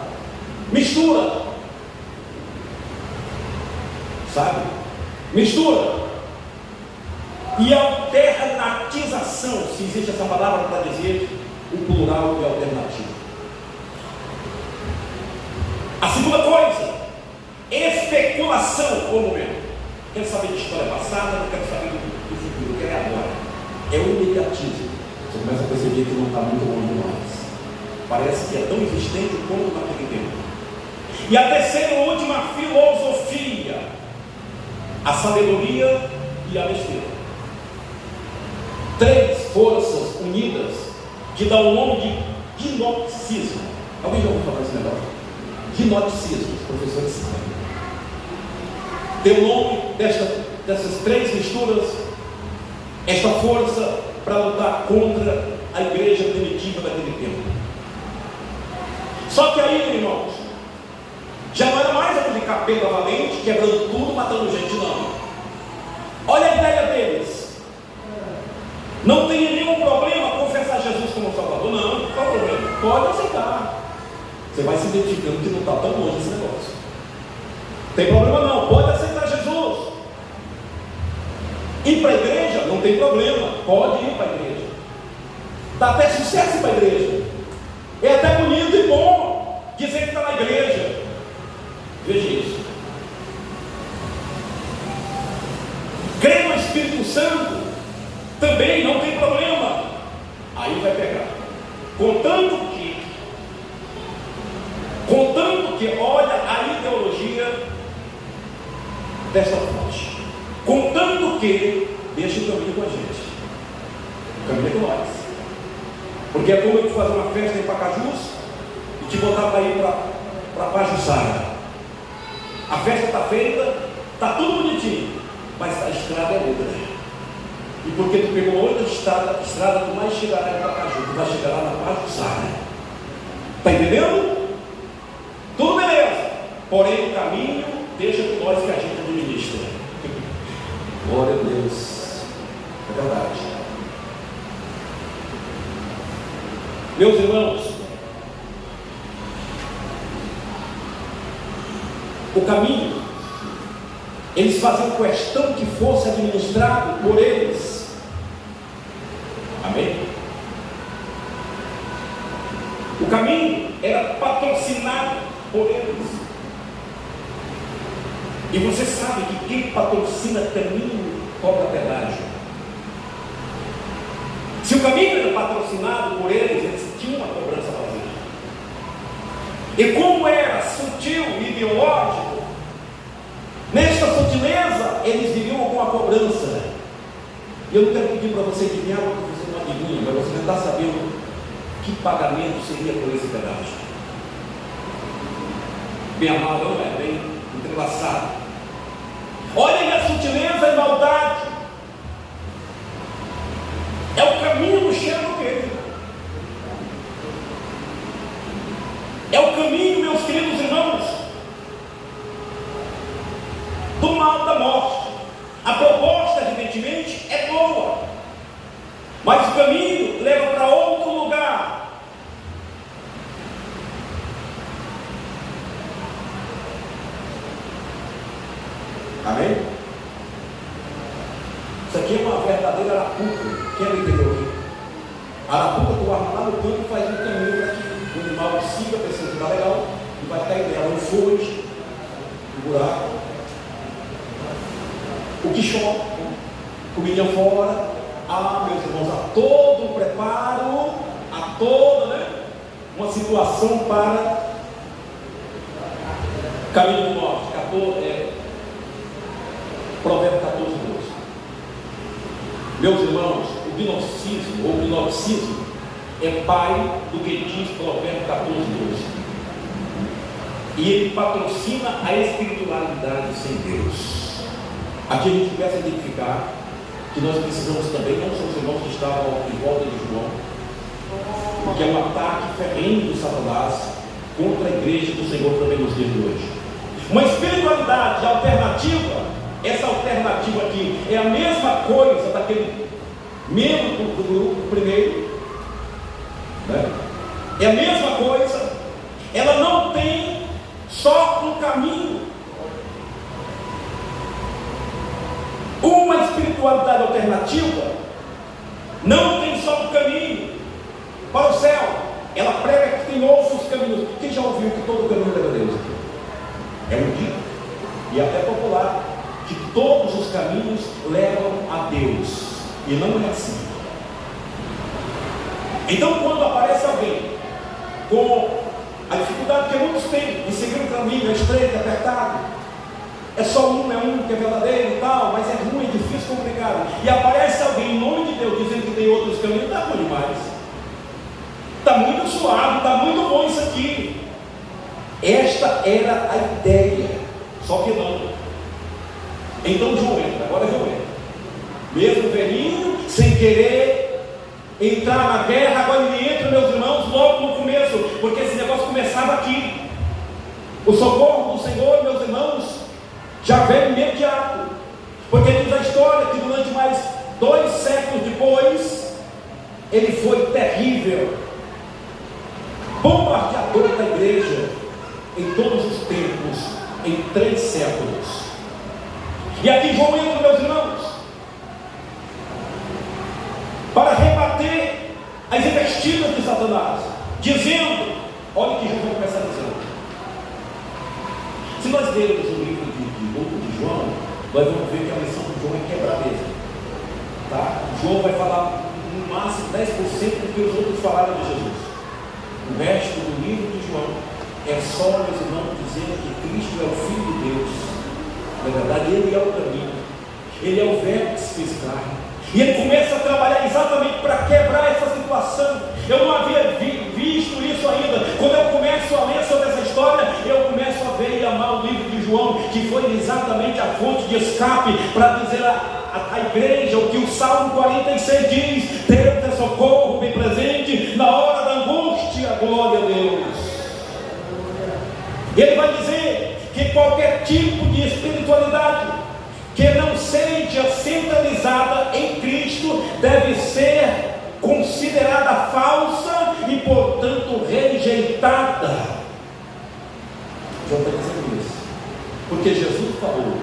Mistura. Sabe? Mistura. E alternatização, se existe essa palavra para dizer o plural de alternativo. A segunda coisa, especulação ou momento. Quero saber de história passada, não quero saber do futuro, eu quero agora. É o imediatismo. Você começa a perceber que não está muito longe mais. Parece que é tão existente como naquele tempo. E a terceira e última, filosofia. A sabedoria e a besteira. 3 forças unidas que dão o nome de gnosticismo. Alguém já ouviu falar desse negócio? Gnosticismo, os professores sabem. Tem o nome dessas 3 misturas, esta força para lutar contra a igreja primitiva daquele tempo. Só que aí, irmãos, já não era mais aquele capeta valente, quebrando tudo, matando gente, não. Olha a ideia deles. Não tem nenhum problema confessar Jesus como Salvador. Não, qual o problema? Pode aceitar. Você vai se identificando que não está tão longe esse negócio. Tem problema não, pode aceitar Jesus. Ir para a igreja, não tem problema, pode ir para a igreja. Dá até sucesso para a igreja. É até bonito e bom dizer que está na igreja. Veja isso. Crer no Espírito Santo também não tem problema. Aí vai pegar. Contanto que olha a ideologia desta fonte. Contanto que deixa o caminho com a gente. O caminho é com nós. Porque é como eu fazer uma festa em Pacajus e te botar para ir para Pajuçara. A festa está feita, está tudo bonitinho, mas a estrada é outra. E porque tu pegou outra estrada tu mais chegará em Pacaju, tu vai chegar lá na Pajuçara. Está entendendo? Tudo beleza. Porém o caminho deixa com nós que a gente administra. Glória a Deus. É verdade. Meus irmãos, o caminho, eles faziam questão que fosse administrado por eles. Amém? O caminho era patrocinado por eles. E você sabe que quem patrocina caminho cobra pedágio. Se o caminho era patrocinado por eles, eles tinham uma cobrança a fazer. E como era sutil e ideológico, nesta sutileza, eles viviam com a cobrança. E eu não quero pedir para você adivinhar o que você não adivinha, mas você não está sabendo que pagamento seria por esse pedágio. Bem amado, não é? Bem entrelaçado. Olhem a sutileza e maldade. É o caminho do cheiro dele. É o caminho, meus queridos irmãos, do mal da morte. A proposta, evidentemente, é boa, mas o caminho leva para outro lugar. Amém? Isso aqui é uma verdadeira arapuca. Quem é do interior? A arapuca tu arma lá no campo e faz um caminho para que o animal siga, a pessoa que está legal e vai cair nela. Um foge, um buraco. O que chove, comidinha fora. Ah, meus irmãos, há todo um preparo, há toda, uma situação para caminho do norte. Provérbio 14, 12. Meus irmãos, o gnosticismo ou gnosticismo é pai do que diz Provérbio 14, 12. E ele patrocina a espiritualidade sem Deus. Aqui a gente começa a identificar que nós precisamos também, não são os irmãos que estavam em volta de João, porque é um ataque ferrenho do Satanás contra a igreja do Senhor também nos dias de hoje. Uma espiritualidade alternativa, essa alternativa aqui é a mesma coisa daquele membro do grupo primeiro, né? É a mesma coisa. Ela não tem só um caminho, uma espiritualidade alternativa. Não tem só um caminho para o céu. Ela prega que tem outros caminhos. Quem já ouviu que todo caminho leva a Deus? É um dito, e até popular, que todos os caminhos levam a Deus. E não é assim. Então, quando aparece alguém com a dificuldade que muitos têm de seguir um caminho estreito, apertado, é só um que é verdadeiro e tal, mas é ruim, é difícil, complicado, e aparece alguém em nome de Deus dizendo que tem outros caminhos, está bom demais, está muito suave, está muito bom isso aqui. Esta era a ideia, só que não. Então João entra, agora João entra, mesmo velhinho, sem querer entrar na guerra. Agora ele entra, meus irmãos, logo no começo, porque esse negócio começava aqui. O socorro do Senhor, meus irmãos, já veio imediato, porque diz a história que durante mais 2 séculos depois, ele foi terrível, bombardeador da igreja, em todos os tempos, em 3 séculos. E aqui João entra, meus irmãos, para rebater as investidas de Satanás, dizendo, olha o que João vai começar dizendo. Se nós lermos o livro de João, nós vamos ver que a missão de João é quebrar mesmo, tá? João vai falar no máximo 10% do que os outros falaram de Jesus. O resto do livro de João é só, meus irmãos, dizendo que Cristo é o Filho de Deus. Na verdade, Ele é o caminho, Ele é o verbo que se fez carne. E ele começa a trabalhar exatamente para quebrar essa situação. Eu não havia visto isso ainda. Quando eu começo a ler sobre essa história, eu começo a ver e amar o livro de João, que foi exatamente a fonte de escape para dizer à igreja o que o Salmo 46 diz: Deus é socorro bem presente na hora da angústia, glória a Deus. Ele vai dizer que qualquer tipo de espiritualidade que não seja centralizada em Cristo deve ser considerada falsa e, portanto, rejeitada. João está dizendo isso, porque Jesus falou,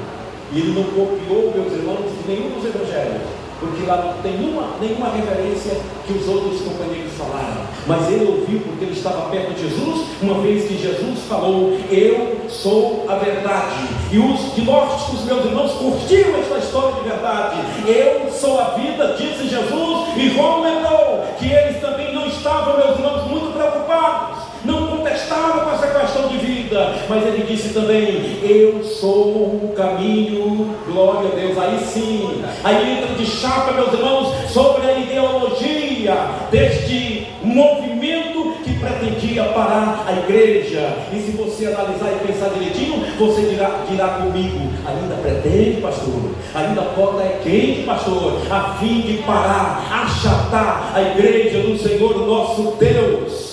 e ele não copiou, meus irmãos, de nenhum dos evangelhos, porque lá não tem nenhuma referência que os outros companheiros falaram, mas ele ouviu porque ele estava perto de Jesus, uma vez que Jesus falou: eu sou a verdade. E os gnósticos, meus irmãos, curtiram esta história de verdade. Eu sou a vida, disse Jesus, e João lembrou que eles também não estavam, meus irmãos, muito preocupados, não contestavam com essa questão de vida, mas ele disse também: eu sou o caminho, glória a Deus. Aí sim, aí entra de chapa, meus irmãos, sobre a ideologia deste movimento que pretendia parar a igreja. E se você analisar e pensar direitinho, você dirá comigo: ainda pretende, pastor? Ainda bota é quente, pastor, a fim de parar, achatar a igreja do Senhor nosso Deus.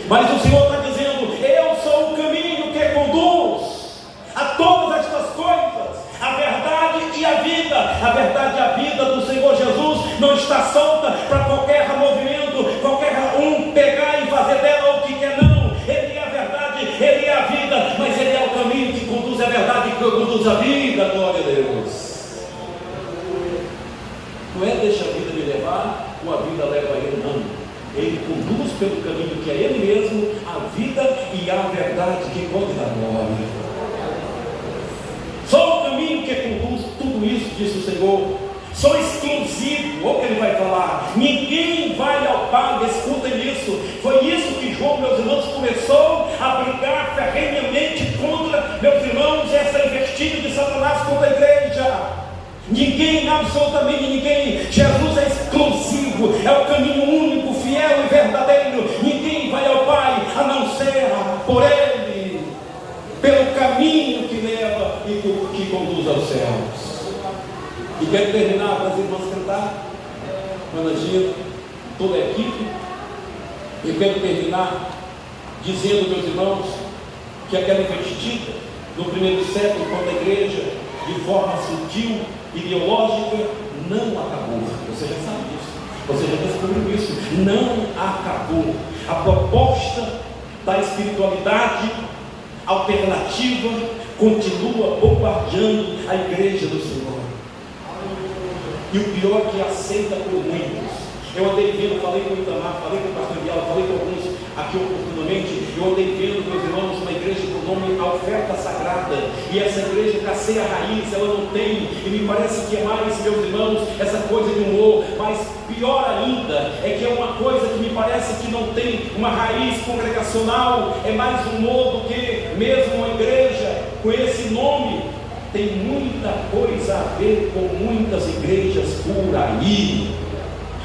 Mas o Senhor está dizendo: eu sou o caminho que conduz a todas estas coisas, a verdade e a vida. A verdade e a vida do Senhor Jesus não está solta para qualquer movimento, qualquer um pegar e fazer dela o que quer, não. Ele é a verdade, Ele é a vida, mas Ele é o caminho que conduz a verdade, que conduz a vida, glória a Deus. Não é deixa a vida me levar, ou a vida leva a Ele, não. Ele conduz pelo caminho que é Ele mesmo, a vida e a verdade que conduz a glória. Só o caminho que conduz tudo isso, disse o Senhor. Só exclusivo, olha o que ele vai falar: ninguém vai ao Pai. Escutem isso. Foi isso que João, meus irmãos, começou a brigar ferrenhamente contra, meus irmãos, essa investida de Satanás contra a igreja. Ninguém, absolutamente ninguém. Jesus é exclusivo, é o caminho único, fiel e verdadeiro. Ninguém vai ao Pai a não ser por Ele, pelo caminho que leva e que conduz aos céus. E quero terminar para as irmãs cantar, Managina, toda a equipe. Eu quero terminar dizendo, meus irmãos, que aquela investida no primeiro século contra a igreja, de forma sutil, ideológica, não acabou. Você já sabe disso, você já descobriu isso. Não acabou. A proposta da espiritualidade alternativa continua bombardeando a igreja do Senhor. E o pior é que aceita por muitos. Eu andei vendo, falei com o Itamar, falei com o pastor Bial, falei com alguns aqui oportunamente. Eu andei vendo, meus irmãos, uma igreja com o nome A Oferta Sagrada. E essa igreja casseia a raiz, ela não tem. E me parece que é mais, meus irmãos, essa coisa de humor. Mas pior ainda é que é uma coisa que me parece que não tem uma raiz congregacional. É mais humor do que mesmo uma igreja com esse nome. Tem muita coisa a ver com muitas igrejas por aí.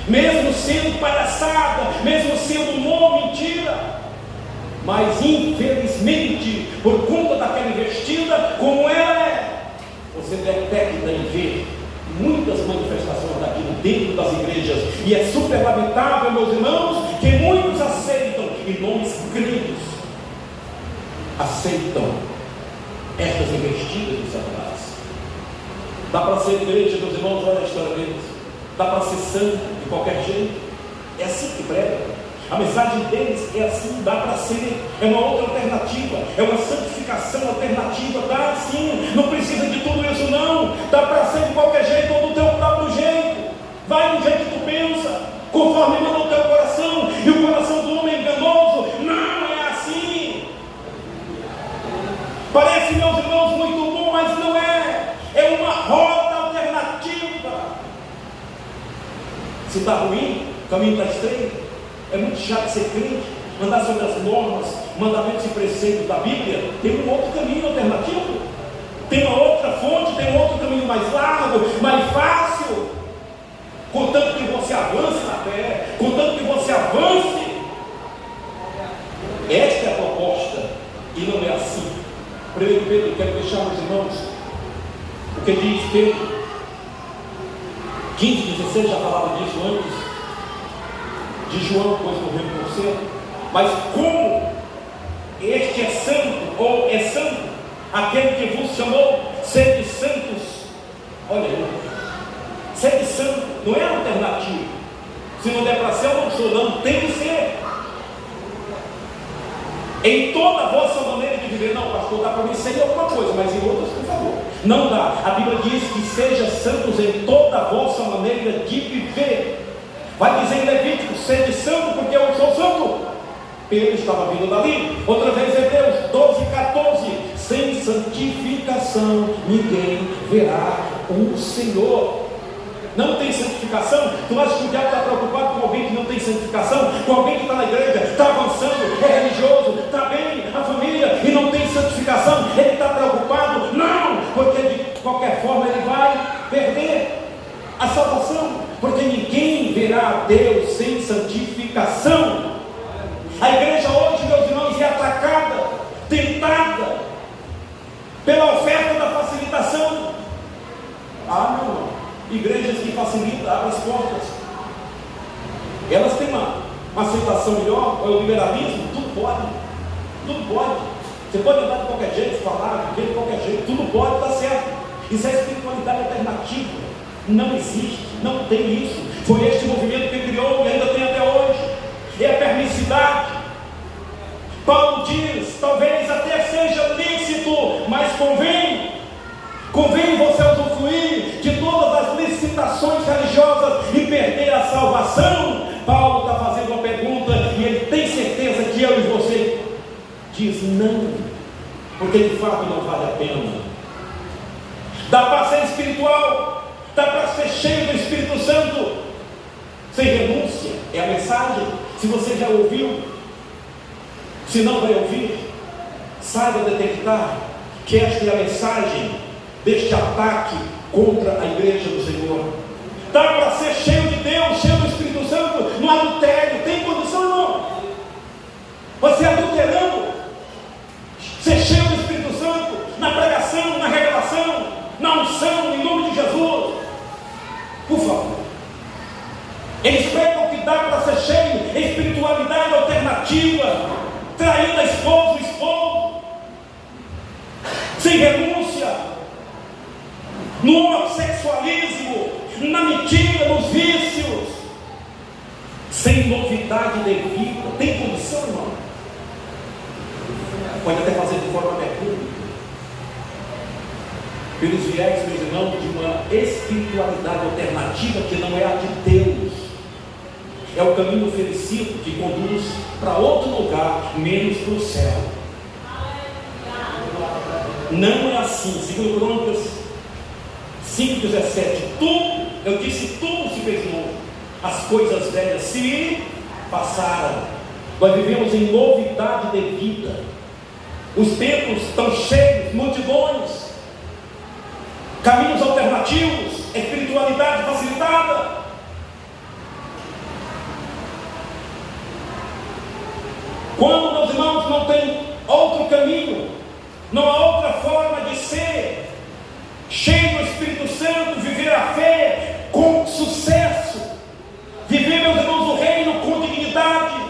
Mesmo sendo palhaçada, mesmo sendo humor, mentira, mas infelizmente, por conta daquela investida, como ela é, você detecta em ver muitas manifestações daquilo dentro das igrejas, e é super lamentável, meus irmãos, que muitos aceitam, e nomes grandes aceitam estas investidas de Satanás. Dá para ser igreja, meus irmãos, olha a história deles. Dá para ser santo de qualquer jeito. É assim que prega. A mensagem deles é assim, dá para ser. É uma outra alternativa, é uma santificação alternativa. Dá sim, não precisa de tudo isso não. Dá para ser de qualquer jeito ou do teu próprio jeito. Vai do jeito que tu pensa, conforme manda o teu coração. E o coração do homem é enganoso. Não é assim. Parece, meus irmãos, muito bom, mas não é. É uma rota alternativa. Se está ruim, o caminho está estreito, é muito chato ser crente, andar sobre as normas, mandamentos e preceitos da Bíblia. Tem um outro caminho alternativo, tem uma outra fonte, tem um outro caminho mais largo, mais fácil, contanto que você avance na fé, contanto que você avance. Esta é a proposta, e não é assim. 1 Pedro, quero deixar meus irmãos o que diz Pedro 15, 16, já falava disso antes de João, pois morreu por você. Mas como este é santo, ou é santo, aquele que vos chamou, sede santos. Olha aí, sede santo, não é alternativo. Se não der para ser, eu não sou, não, tem que ser. Em toda a vossa maneira de viver. Não, pastor, dá para mim ser alguma coisa, mas em outras, por favor, não dá. A Bíblia diz que seja santos em toda a vossa maneira de viver. Vai dizer em Levítico, sede santo porque eu sou santo. Pedro estava vindo dali. Outra vez Hebreus 12, 14, sem santificação ninguém verá o Senhor. Não tem santificação? Tu acha que o diabo está preocupado com alguém que não tem santificação? Com alguém que está na igreja, está avançando, é religioso, está bem, a família, e não tem santificação? Ele está preocupado? Não, porque de qualquer forma ele vai perder a salvação, porque ninguém verá a Deus sem santificação. A igreja hoje, meus irmãos, é atacada, tentada pela oferta da facilitação. Ah, meu irmão, igrejas que facilitam, abrem as portas, elas têm uma aceitação melhor, ou é o liberalismo, tudo pode, tudo pode. Você pode andar de qualquer jeito, falar de qualquer jeito, tudo pode, está certo. Isso é espiritualidade alternativa, não existe, não tem isso. Foi este movimento que criou e ainda tem até hoje, é a permissividade. Paulo diz, talvez até seja lícito, mas convém você usufruir de todas as licitações religiosas e perder a salvação. Paulo está fazendo uma pergunta e ele tem certeza que eu e você diz não, porque de fato não vale a pena. Dá para ser espiritual, dá para ser cheio do Espírito Santo sem renúncia. É a mensagem. Se você já ouviu, se não vai ouvir, saiba detectar que esta é a mensagem deste ataque contra a igreja do Senhor. Dá para ser cheio de Deus, cheio do Espírito Santo, no adultério, tem condição não? Você adulterando, ser cheio do Espírito Santo, na pregação, na revelação, na unção, em nome de Jesus. Por favor. Eles pregam que dá para ser cheio, espiritualidade alternativa, traindo a esposa, o esposo, sem renúncia, no homossexualismo, na mentira, nos vícios, sem novidade de vida. Tem condição, irmão? Pode até fazer de forma mecânica, pelos viés, meus irmãos, de uma espiritualidade alternativa que não é a de Deus. É o caminho oferecido que conduz para outro lugar, menos para o céu. Não é assim. Segundo Crônicas 5,17, tudo, eu disse, tudo se fez novo. As coisas velhas se passaram. Nós vivemos em novidade de vida. Os templos estão cheios, multidões, caminhos alternativos, espiritualidade facilitada. Quando, meus irmãos, não tem outro caminho, não há outra forma de ser cheio do Espírito Santo, viver a fé com sucesso, viver, meus irmãos, o reino com dignidade,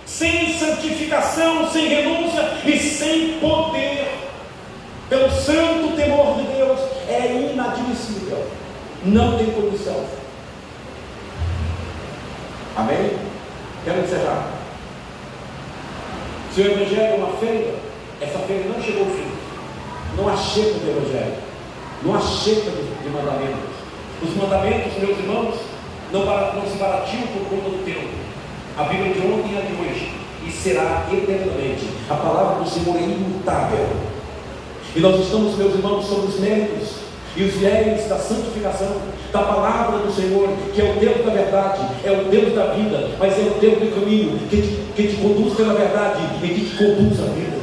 sem santificação, sem renúncia e sem poder, pelo santo temor de Deus, é inadmissível, não tem condição. Amém? Quero encerrar. Se o Evangelho é uma feira, essa feira não chegou ao fim. Não há chega do Evangelho, não há chega de mandamentos. Os mandamentos, meus irmãos, não se baratiam por conta do tempo. A Bíblia de ontem é de hoje e será eternamente. A palavra do Senhor é imutável. E nós estamos, meus irmãos, sobre os méritos e os viés da santificação, da palavra do Senhor, que é o Deus da verdade, é o Deus da vida, mas é o Deus do caminho, que te conduz pela verdade e que te conduz à vida.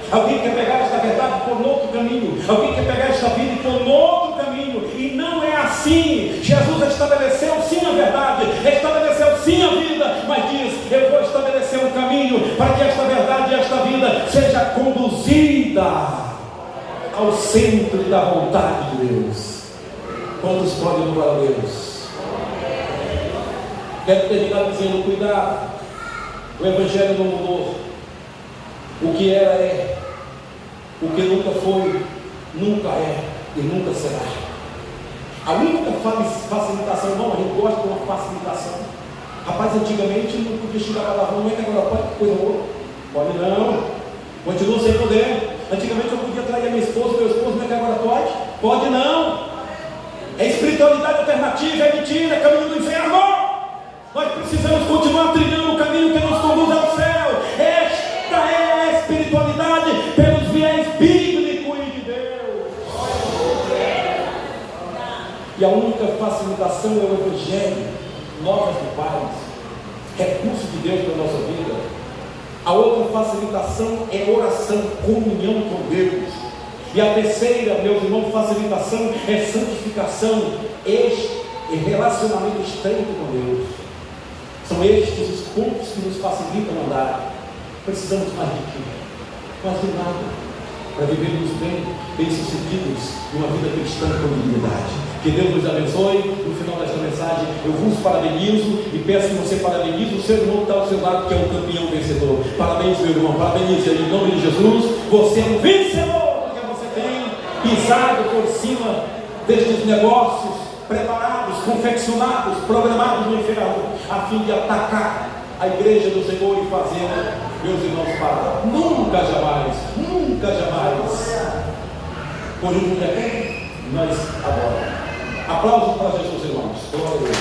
Alguém quer pegar esta verdade por outro caminho, alguém quer pegar esta vida por outro caminho, e não é assim. Jesus estabeleceu sim a verdade, estabeleceu sim a vida, mas diz: eu vou estabelecer um caminho para que esta verdade e esta vida seja conduzida ao centro da vontade de Deus. Quantos podem louvar a Deus? Quero terminar dizendo: cuidado, o Evangelho não mudou. O que era é, o que nunca foi, nunca é e nunca será. A única facilitação, irmão, a gente gosta de uma facilitação. Rapaz, antigamente não podia chegar para lavar, não é que agora pode, coisa boa. Pode não, continua sem poder. Antigamente eu podia trair a minha esposa, meu esposo, não é que agora pode? Pode não. É espiritualidade alternativa, é mentira, é caminho do inferno. Nós precisamos continuar trilhando o caminho que nos conduz ao céu. Esta é a espiritualidade pelos viés bíblicos de Deus. E a única facilitação é o Evangelho, novas de paz, recurso de Deus para a nossa vida. A outra facilitação é oração, comunhão com Deus. E a terceira, meus irmãos, facilitação é santificação, relacionamento estreito com Deus. São estes os pontos que nos facilitam andar. Precisamos mais de quê? Mais de nada, para vivermos bem-sucedidos em uma vida cristã com dignidade. Que Deus nos abençoe. No final desta mensagem, eu vos parabenizo e peço que você parabenize o seu irmão que está ao seu lado, que é um campeão vencedor. Parabéns, meu irmão, parabenize ele em nome de Jesus. Você é um vencedor, porque você tem pisado por cima destes negócios preparados, confeccionados, programados no inferno, a fim de atacar a igreja do Senhor e fazer, meus irmãos, parar. Nunca jamais, nunca jamais. Por um mundo é nós adoramos. Aplausos para Jesus, irmãos. Glória a Deus.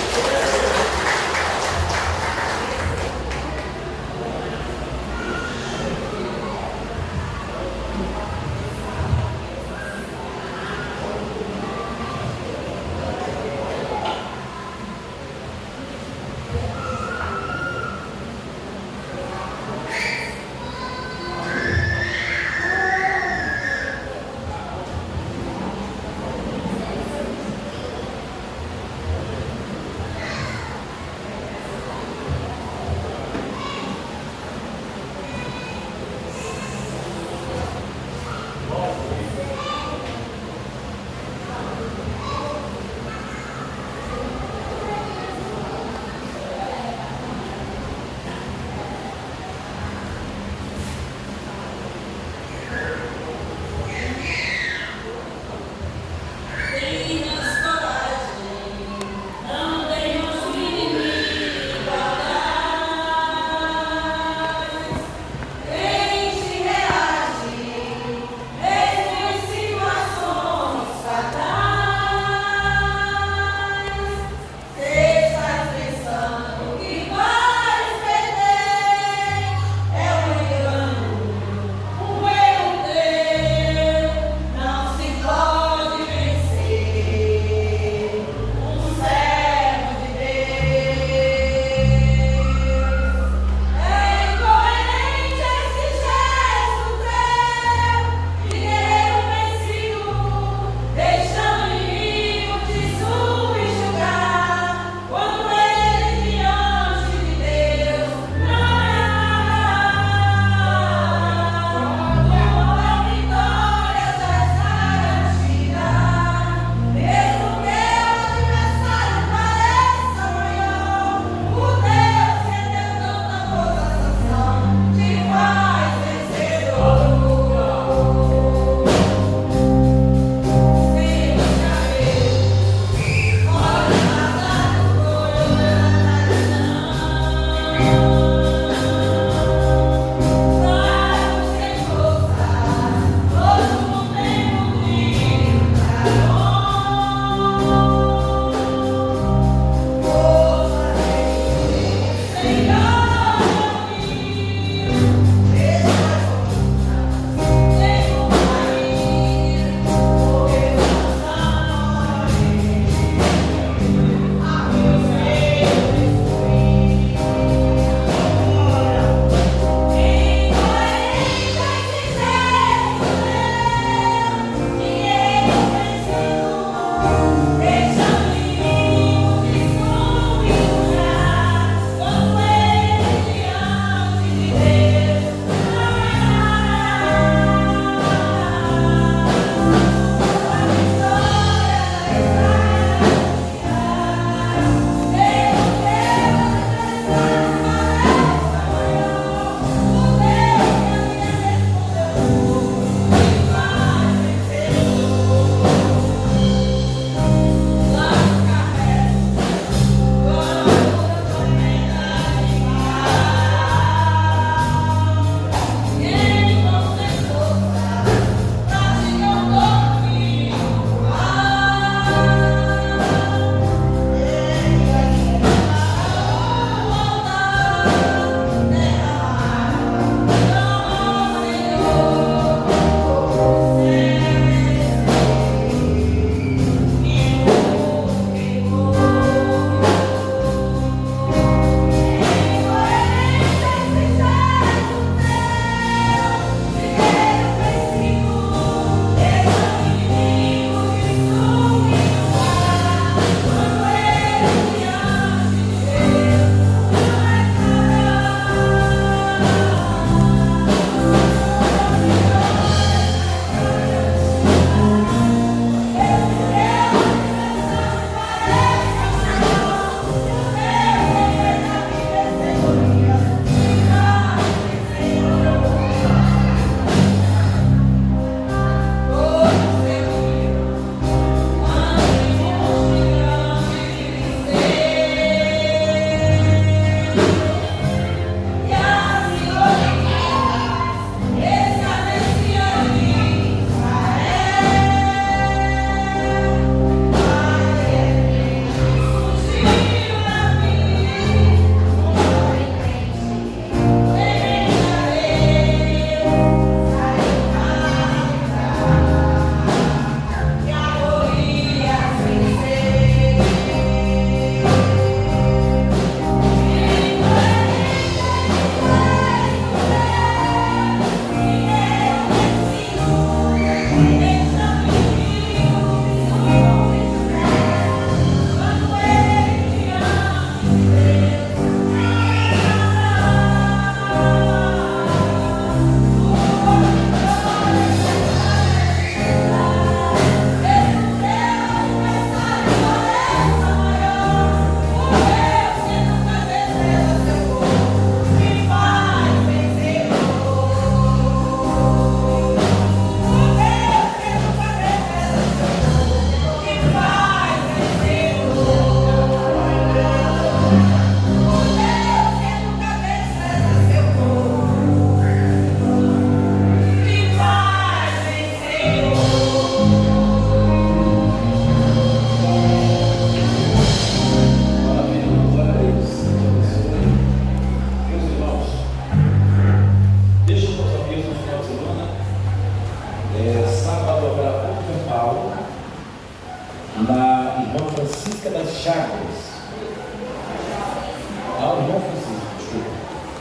irmão Francisco, desculpa.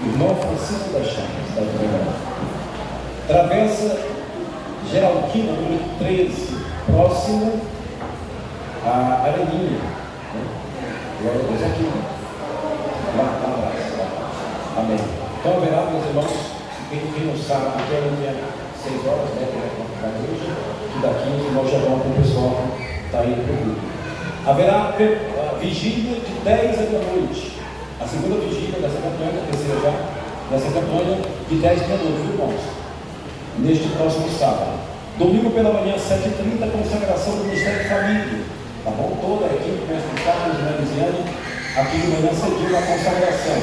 Irmão Francisco das Chagas, está vendo? Travessa Geraldina, número 13, próximo à Areninha. Glória a Deus aqui. Lá atrás. Amém. Então haverá, meus irmãos, quem não sabe, até onde é 6 horas, né? Da igreja, que daqui os irmãos já vão para o pessoal que está indo para o grupo. Haverá a vigília de 10 da noite. A segunda vigília dessa campanha, a terceira já, dessa campanha, de 10 da noite, viu, irmãos? Neste próximo sábado. Domingo pela manhã, 7h30, consagração do Ministério de Família. Tá bom? Toda a equipe, mestre Carlos, Mariziane, aqui de manhã cediu a consagração.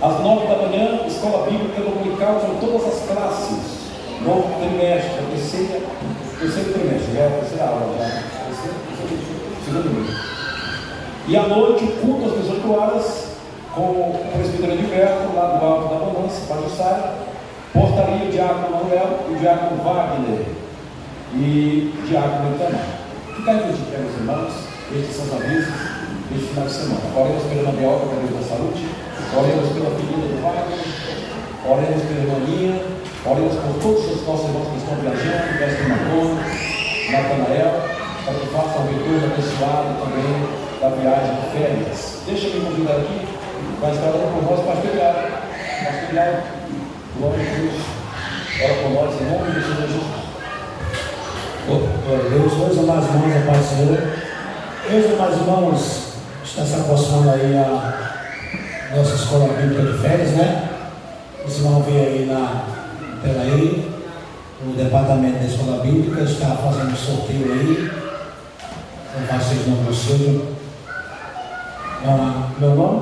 Às 9 da manhã, escola bíblica dominical com todas as classes. Novo trimestre, terceiro trimestre, já é a terceira aula, já. Segundo mês. E à noite, o culto às 18 horas, com o presbítero Gilberto, lá do Alto da Bonança, Pajussara, portaria o Diácono Manuel e o Diácono Wagner, e o Diácono também. Ficaremos de pé, meus irmãos, estes são os avisos deste final de semana. Oremos pela Ana Biel, para Deus da saúde, oremos pela filhinha do Wagner, oremos pela irmãinha, oremos por todos os nossos irmãos que estão viajando, mestre Marconi, Natanael, para que façam um retorno abençoado também da viagem de férias. Deixa eu me convidar aqui, vai estar orando por nós, pastor Iago. Pastor Iago, glória a Deus, ora por nós em nome do Senhor Jesus. Glória a Deus, meus amados irmãos, a paz do Senhor. Meus amados irmãos, está se aproximando aí a nossa escola bíblica de férias, né? Os irmãos vêm aí na tela aí, o departamento da escola bíblica está fazendo um sorteio aí. Não vai ser o nome do seu. Meu nome?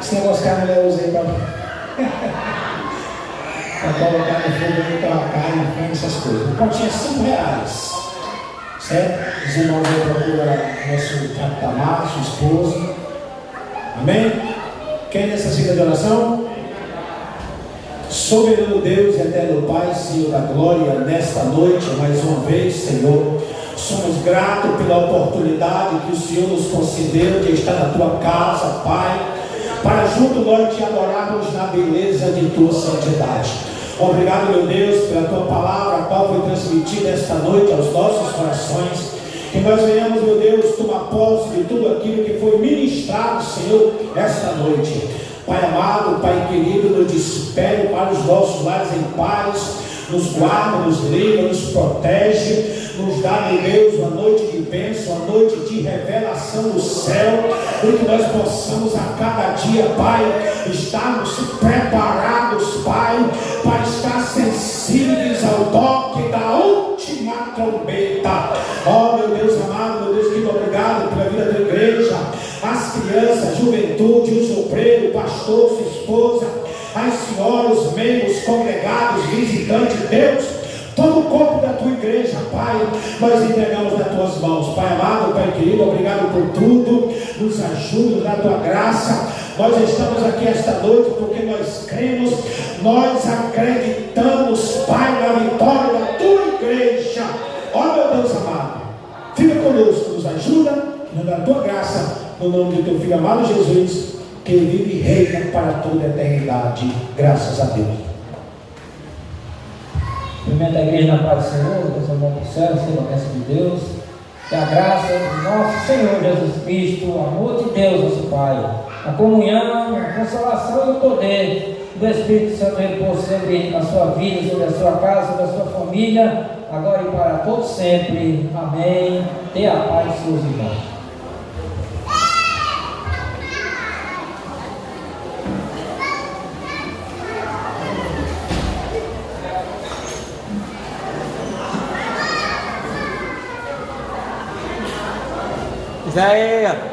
Esse negócio que a mulher usa aí para colocar no fogo aí, colocar em frente essas coisas. O potinho é R$5, certo? Os irmãos aí procuram nosso capitão Márcio, sua esposa. Amém? Quem necessita de oração? Soberano Deus, eterno Pai, Senhor da glória, nesta noite, mais uma vez, Senhor, somos gratos pela oportunidade que o Senhor nos concedeu de estar na Tua casa, Pai, para junto nós te adorarmos na beleza de Tua santidade. Obrigado, meu Deus, pela Tua palavra, a qual foi transmitida esta noite aos nossos corações. Que nós venhamos, meu Deus, tomar posse de tudo aquilo que foi ministrado, Senhor, esta noite. Pai amado, Pai querido, nos despede para os nossos lares em paz, nos guarda, nos livra, nos protege, nos dá, meu Deus, uma noite de bênção, uma noite de revelação do céu, para que nós possamos a cada dia, Pai, estarmos preparados, Pai, para estar sensíveis ao toque da última trombeta. Oh, meu Deus amado, meu Deus, muito obrigado pela vida da igreja, as crianças, a juventude, os obreiros, o pastor, sua esposa, as senhoras, os membros, congregados, visitantes, Deus, todo o corpo da tua igreja, Pai, nós entregamos nas tuas mãos. Pai amado, Pai querido, obrigado por tudo, nos ajuda, nos dá a tua graça. Nós estamos aqui esta noite porque nós cremos, nós acreditamos, Pai, na vitória da tua igreja. Ó meu Deus amado, fica conosco, nos ajuda, nos dá a tua graça, no nome do teu Filho amado Jesus, que vive e reina para toda a eternidade. Graças a Deus. Cumprimento a igreja na paz do Senhor, Deus é bom para o céu, seja a bênção de Deus, que a graça do nosso Senhor Jesus Cristo, o amor de Deus, nosso Pai, a comunhão, a consolação e o poder do Espírito Santo repouso sobre a sua vida, sobre a sua casa, sobre a sua família, agora e para todos sempre. Amém. Tenha a paz de seus irmãos. Isaías.